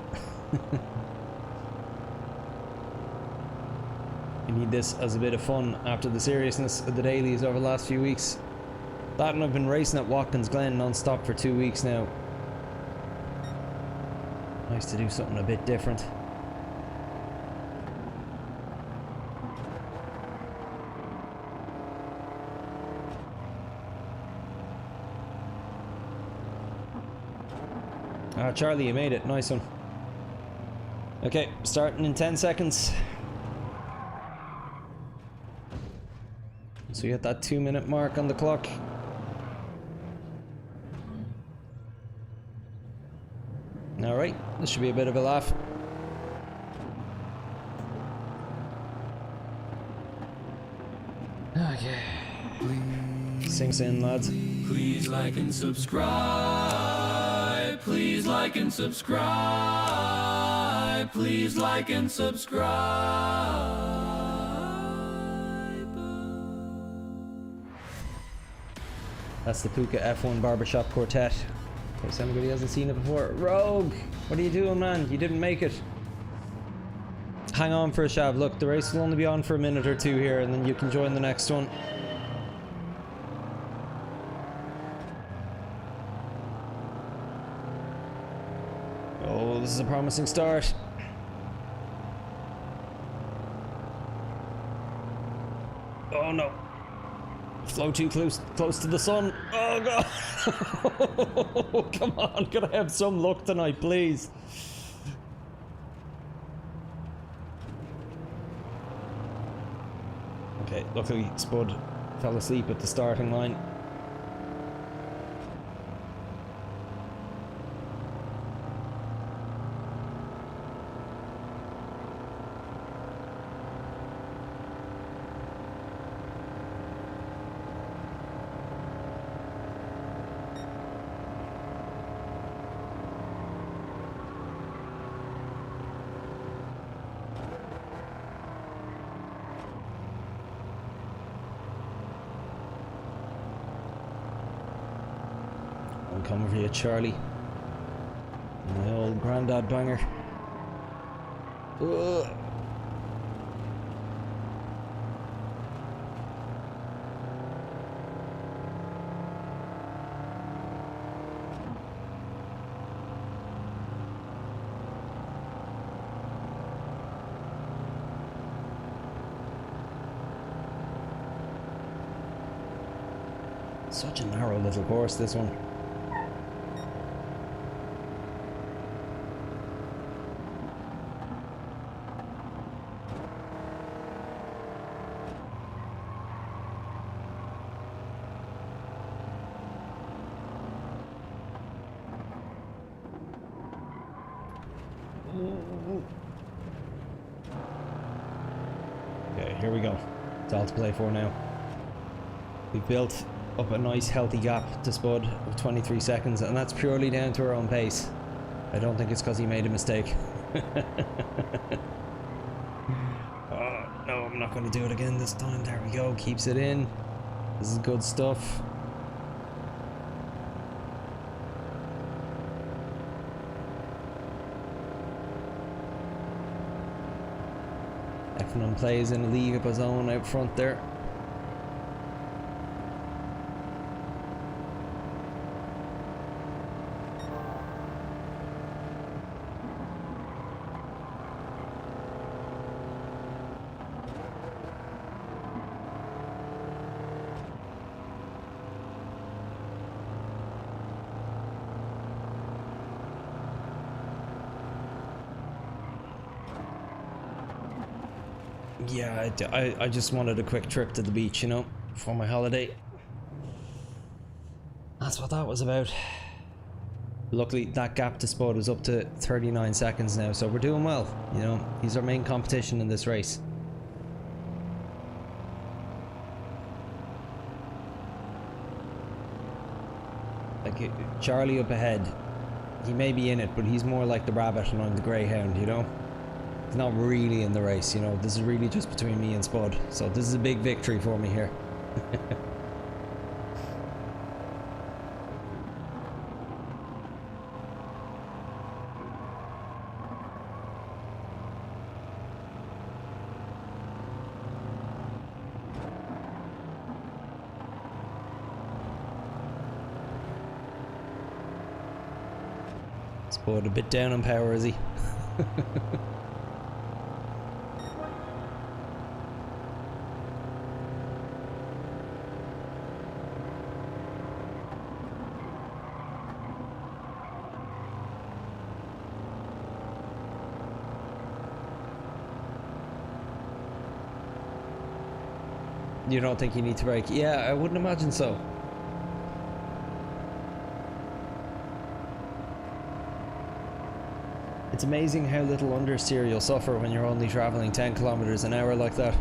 I need this as a bit of fun after the seriousness of the dailies over the last few weeks. That, and I've been racing at Watkins Glen non-stop for 2 weeks now. Nice to do something a bit different. Ah, Charlie, you made it. Nice one. Okay, starting in 10 seconds. So you hit that 2-minute mark on the clock. Alright, this should be a bit of a laugh. Okay. Sinks in, lads. Please like and subscribe. Please like and subscribe. Please like and subscribe. That's the Puka F1 Barbershop Quartet. In case anybody hasn't seen it before. Rogue, what are you doing, man? You didn't make it. Hang on for a shav. Look, the race will only be on for a minute or two here, and then you can join the next one. Oh, this is a promising start. Oh no. Flow too close to the sun. Oh god. Come on, can I have some luck tonight, please? Okay, luckily Spud fell asleep at the starting line. I'm coming for you, Charlie. My old granddad banger. Ugh. Such a narrow little course, this one. Okay, here we go. It's all to play for now. We've built up a nice healthy gap to Spud of 23 seconds, and that's purely down to our own pace. I don't think it's because he made a mistake. Oh, no, I'm not going to do it again this time. There we go. Keeps it in. This is good stuff. F1 plays in a league of his own out front there. Yeah, I just wanted a quick trip to the beach, you know, for my holiday. That's what that was about. Luckily, that gap to Spud was up to 39 seconds now, so we're doing well. You know, he's our main competition in this race. Like, Charlie up ahead, he may be in it, but he's more like the rabbit and I'm the greyhound, you know? He's not really in the race, you know. This is really just between me and Spud, so this is a big victory for me here. Spud a bit down on power, is he? You don't think you need to brake? Yeah, I wouldn't imagine so. It's amazing how little understeer you'll suffer when you're only traveling 10 kilometers an hour like that.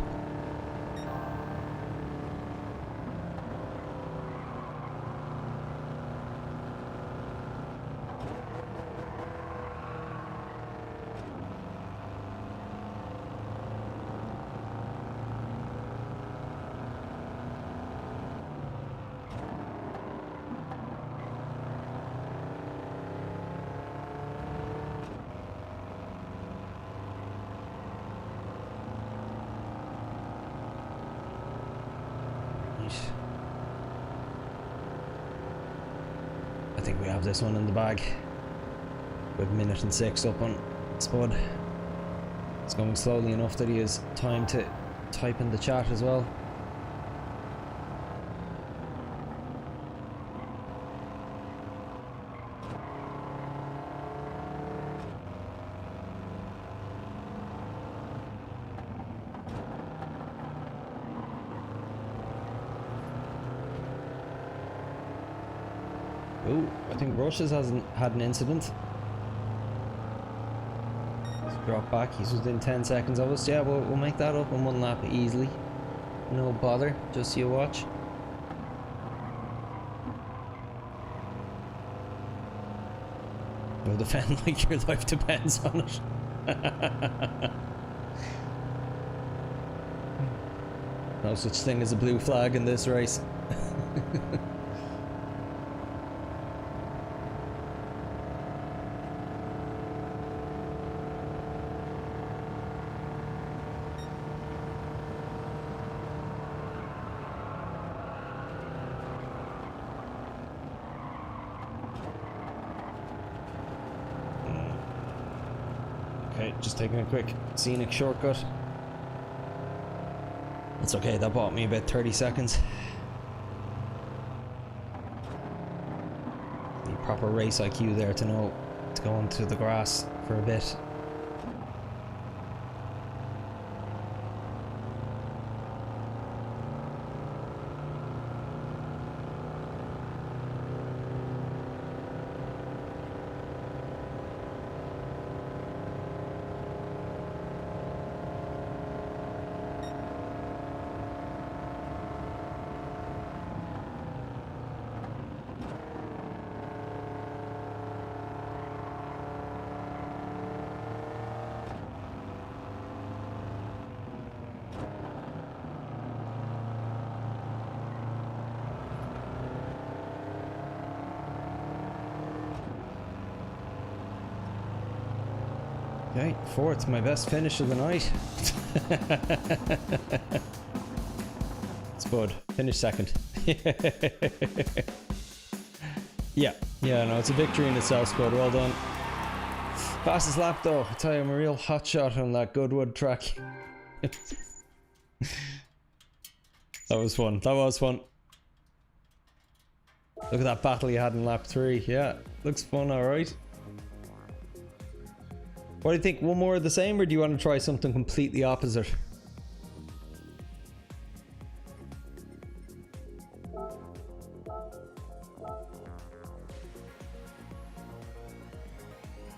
I think we have this one in the bag. With 1:06 up on Spud. It's going slowly enough that he has time to type in the chat as well. Oh, I think Rushes hasn't had an incident. Let's drop back. He's within 10 seconds of us. Yeah, we'll make that up in one lap easily. No bother. Just you watch. You'll defend like your life depends on it. No such thing as a blue flag in this race. Okay, just taking a quick scenic shortcut. It's okay, that bought me about 30 seconds. Need proper race IQ there to know to go into the grass for a bit. Okay, fourth, my best finish of the night. Spud, finish second. Yeah, no, it's a victory in itself, Spud, well done. Fastest lap though, I tell you, I'm a real hot shot on that Goodwood track. That was fun, that was fun. Look at that battle you had in lap 3, yeah, looks fun, alright. What do you think? One more of the same, or do you want to try something completely opposite?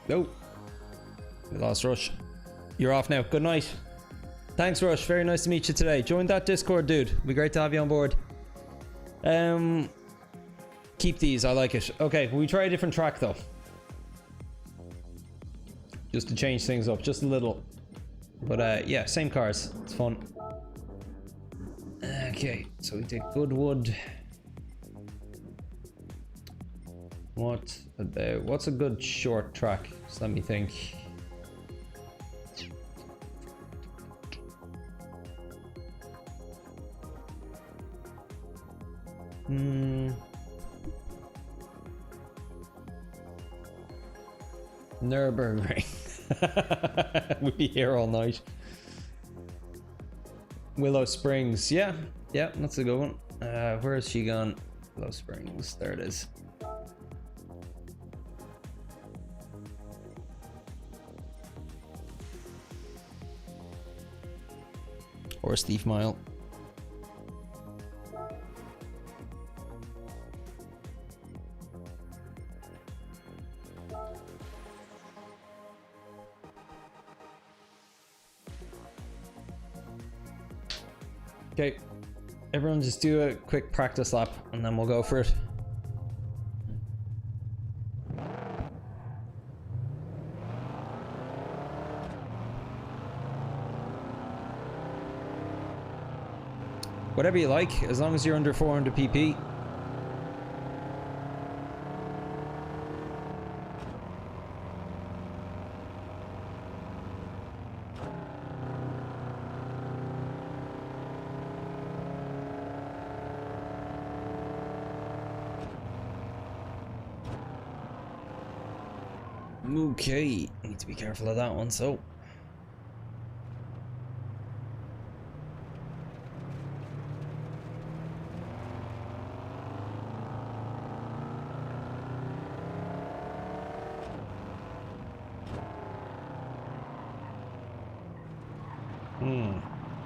Nope. We lost Rush. You're off now. Good night. Thanks, Rush. Very nice to meet you today. Join that Discord, dude. It'd be great to have you on board. Keep these. I like it. Okay, we try a different track though. Just to change things up just a little. But yeah, same cars. It's fun. Okay, so we take Goodwood. What's a good short track? Just let me think. Nürburgring. We'd be here all night. Willow Springs. Yeah, that's a good one. Where is she gone? Willow Springs. There it is. Or Steve Mile. Okay, everyone just do a quick practice lap and then we'll go for it. Whatever you like, as long as you're under 400 pp. Okay, need to be careful of that one, so.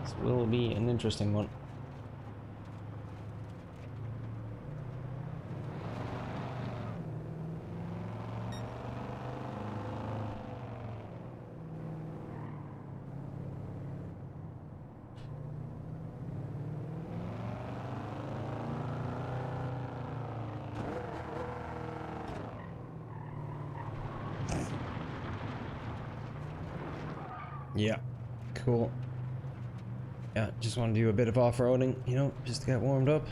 This will be an interesting one. Yeah, cool. Yeah, just want to do a bit of off-roading, you know, just to get warmed up.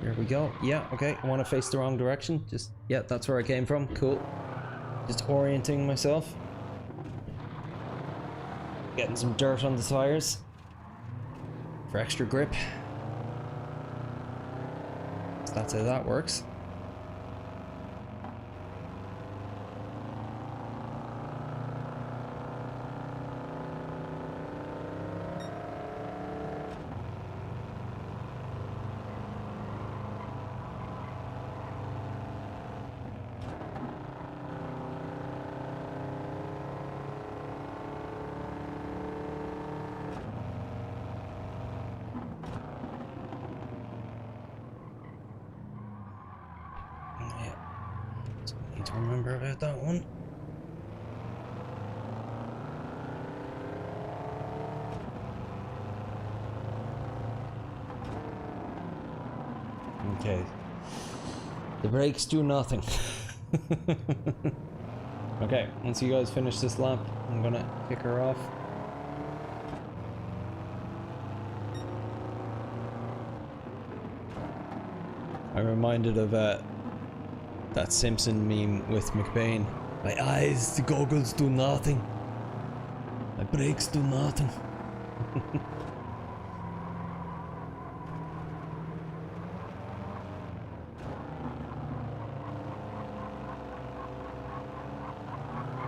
Here we go. Yeah, okay, I want to face the wrong direction. Just, yeah, that's where I came from. Cool. Just orienting myself. Getting some dirt on the tires for extra grip. So that's how that works. Remember about that one. Okay. The brakes do nothing. Okay, once you guys finish this lap, I'm gonna kick her off. I'm reminded of that Simpson meme with McBain. My eyes, the goggles do nothing. My brakes do nothing.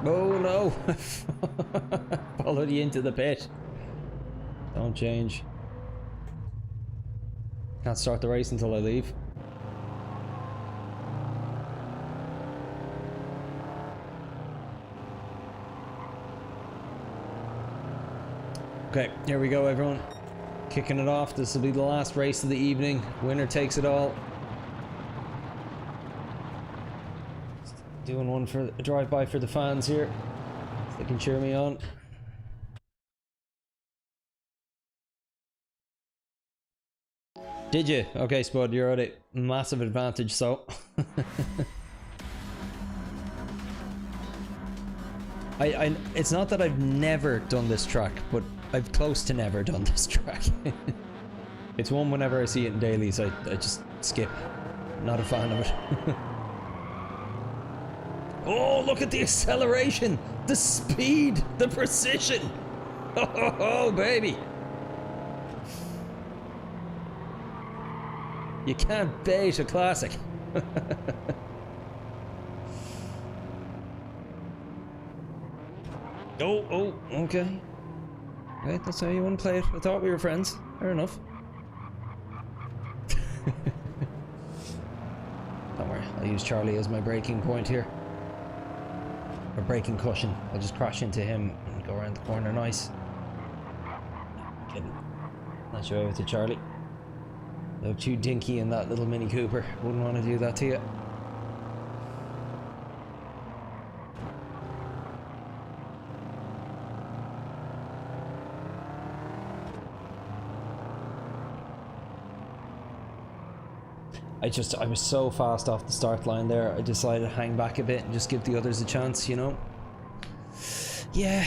Oh no! Followed you into the pit. Don't change. Can't start the race until I leave. Okay, here we go, everyone. Kicking it off. This will be the last race of the evening. Winner takes it all. Doing one for a drive-by for the fans here, so they can cheer me on. Did you? Okay, Spud, you're at a massive advantage, so. It's not that I've never done this track, but I've close to never done this track. It's one whenever I see it in dailies, I just skip. Not a fan of it. Oh, look at the acceleration! The speed! The precision! Oh, baby! You can't bait a classic. Oh, okay. Okay, that's how you want to play it. I thought we were friends. Fair enough. Don't worry, I'll use Charlie as my braking point here. Or braking cushion. I'll just crash into him and go around the corner nice. No, kidding. Not sure over to Charlie. No, too dinky in that little Mini Cooper. Wouldn't want to do that to you. I was so fast off the start line there, I decided to hang back a bit and just give the others a chance, you know? Yeah.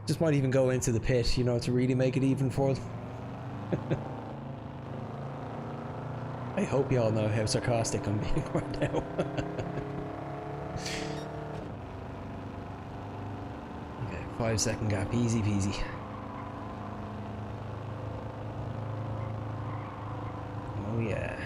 Just might even go into the pit, you know, to really make it even for them. I hope you all know how sarcastic I'm being right now. Okay, 5-second gap, easy peasy. Oh yeah.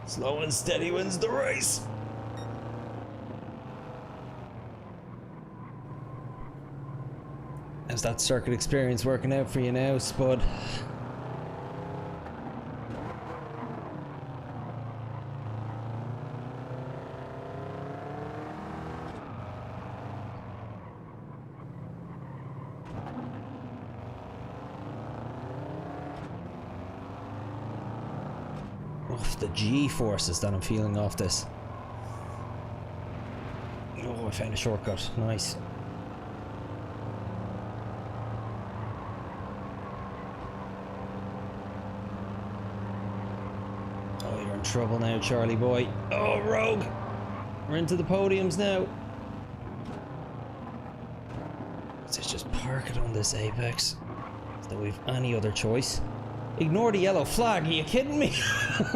Slow and steady wins the race. How's that circuit experience working out for you now, Spud? Off the G-forces that I'm feeling off this. Oh, I found a shortcut. Nice. Oh, you're in trouble now, Charlie boy. Oh, Rogue! We're into the podiums now. Let's just park it on this apex. So that we've any other choice. Ignore the yellow flag, are you kidding me? No.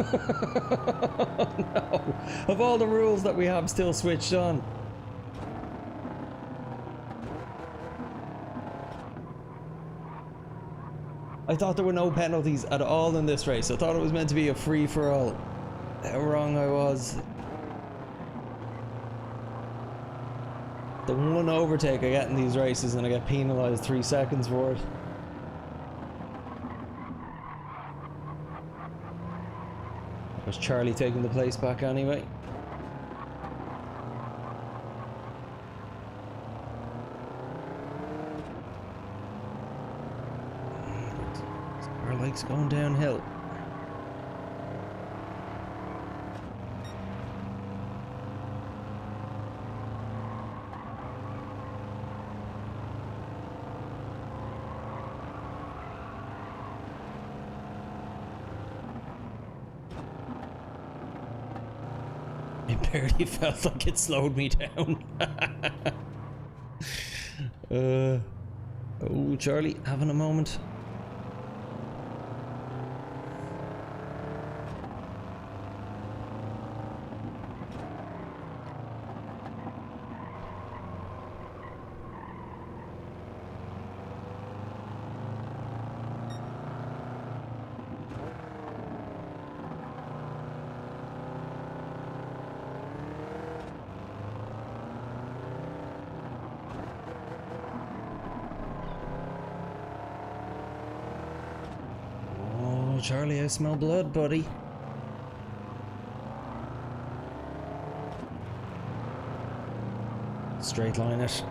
Of all the rules that we have still switched on. I thought there were no penalties at all in this race. I thought it was meant to be a free-for-all. How wrong I was. The one overtake I get in these races and I get penalised 3 seconds for it. Was Charlie taking the place back anyway? Our legs going downhill. It barely felt like it slowed me down. Oh, Charlie, having a moment. Charlie, I smell blood, buddy. Straight line it.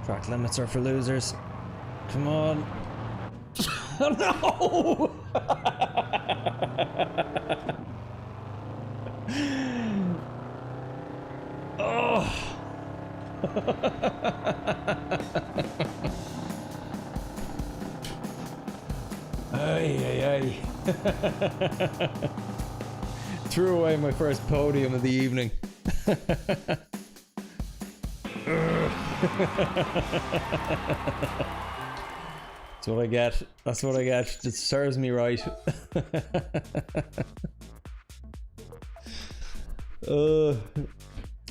Track limits are for losers. Come on. Oh, no! Oh! Ay, ay, ay. Threw away my first podium of the evening. That's what I get. That's what I get. It serves me right.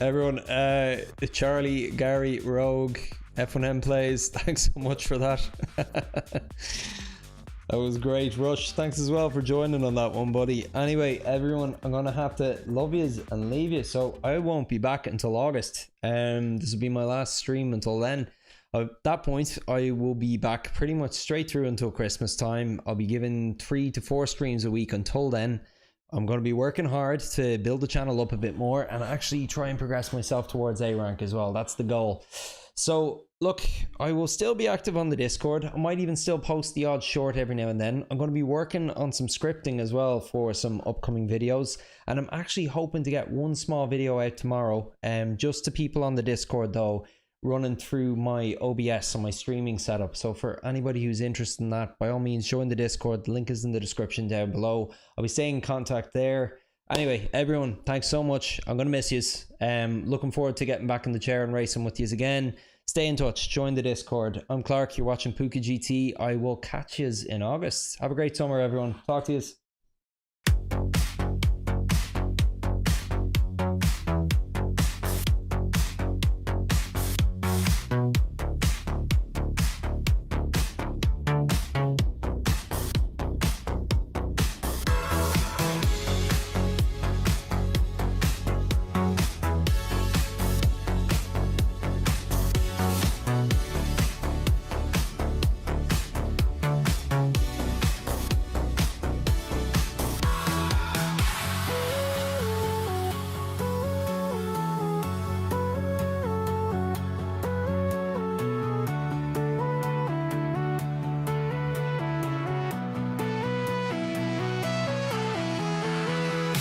Everyone, Charlie, Gary, Rogue, F1M Plays, thanks so much for that. That was great. Rush, thanks as well for joining on that one, buddy. Anyway, everyone, I'm gonna have to love yous and leave you, so I won't be back until August. This will be my last stream until then. At that point, I will be back pretty much straight through until Christmas time. I'll be giving 3 to 4 streams a week until then. I'm going to be working hard to build the channel up a bit more and actually try and progress myself towards A rank as well. That's the goal. So look, I will still be active on the Discord. I might even still post the odd short every now and then. I'm going to be working on some scripting as well for some upcoming videos, and I'm actually hoping to get one small video out tomorrow, just to people on the Discord though, running through my OBS and my streaming setup. So for anybody who's interested in that, by all means join the Discord. The link is in the description down below. I'll be staying in contact there. Anyway, everyone, thanks so much. I'm gonna miss yous. Looking forward to getting back in the chair and racing with yous again. Stay in touch, join the Discord. I'm Clark, you're watching Puka GT. I will catch yous in August. Have a great summer, everyone. Talk to yous.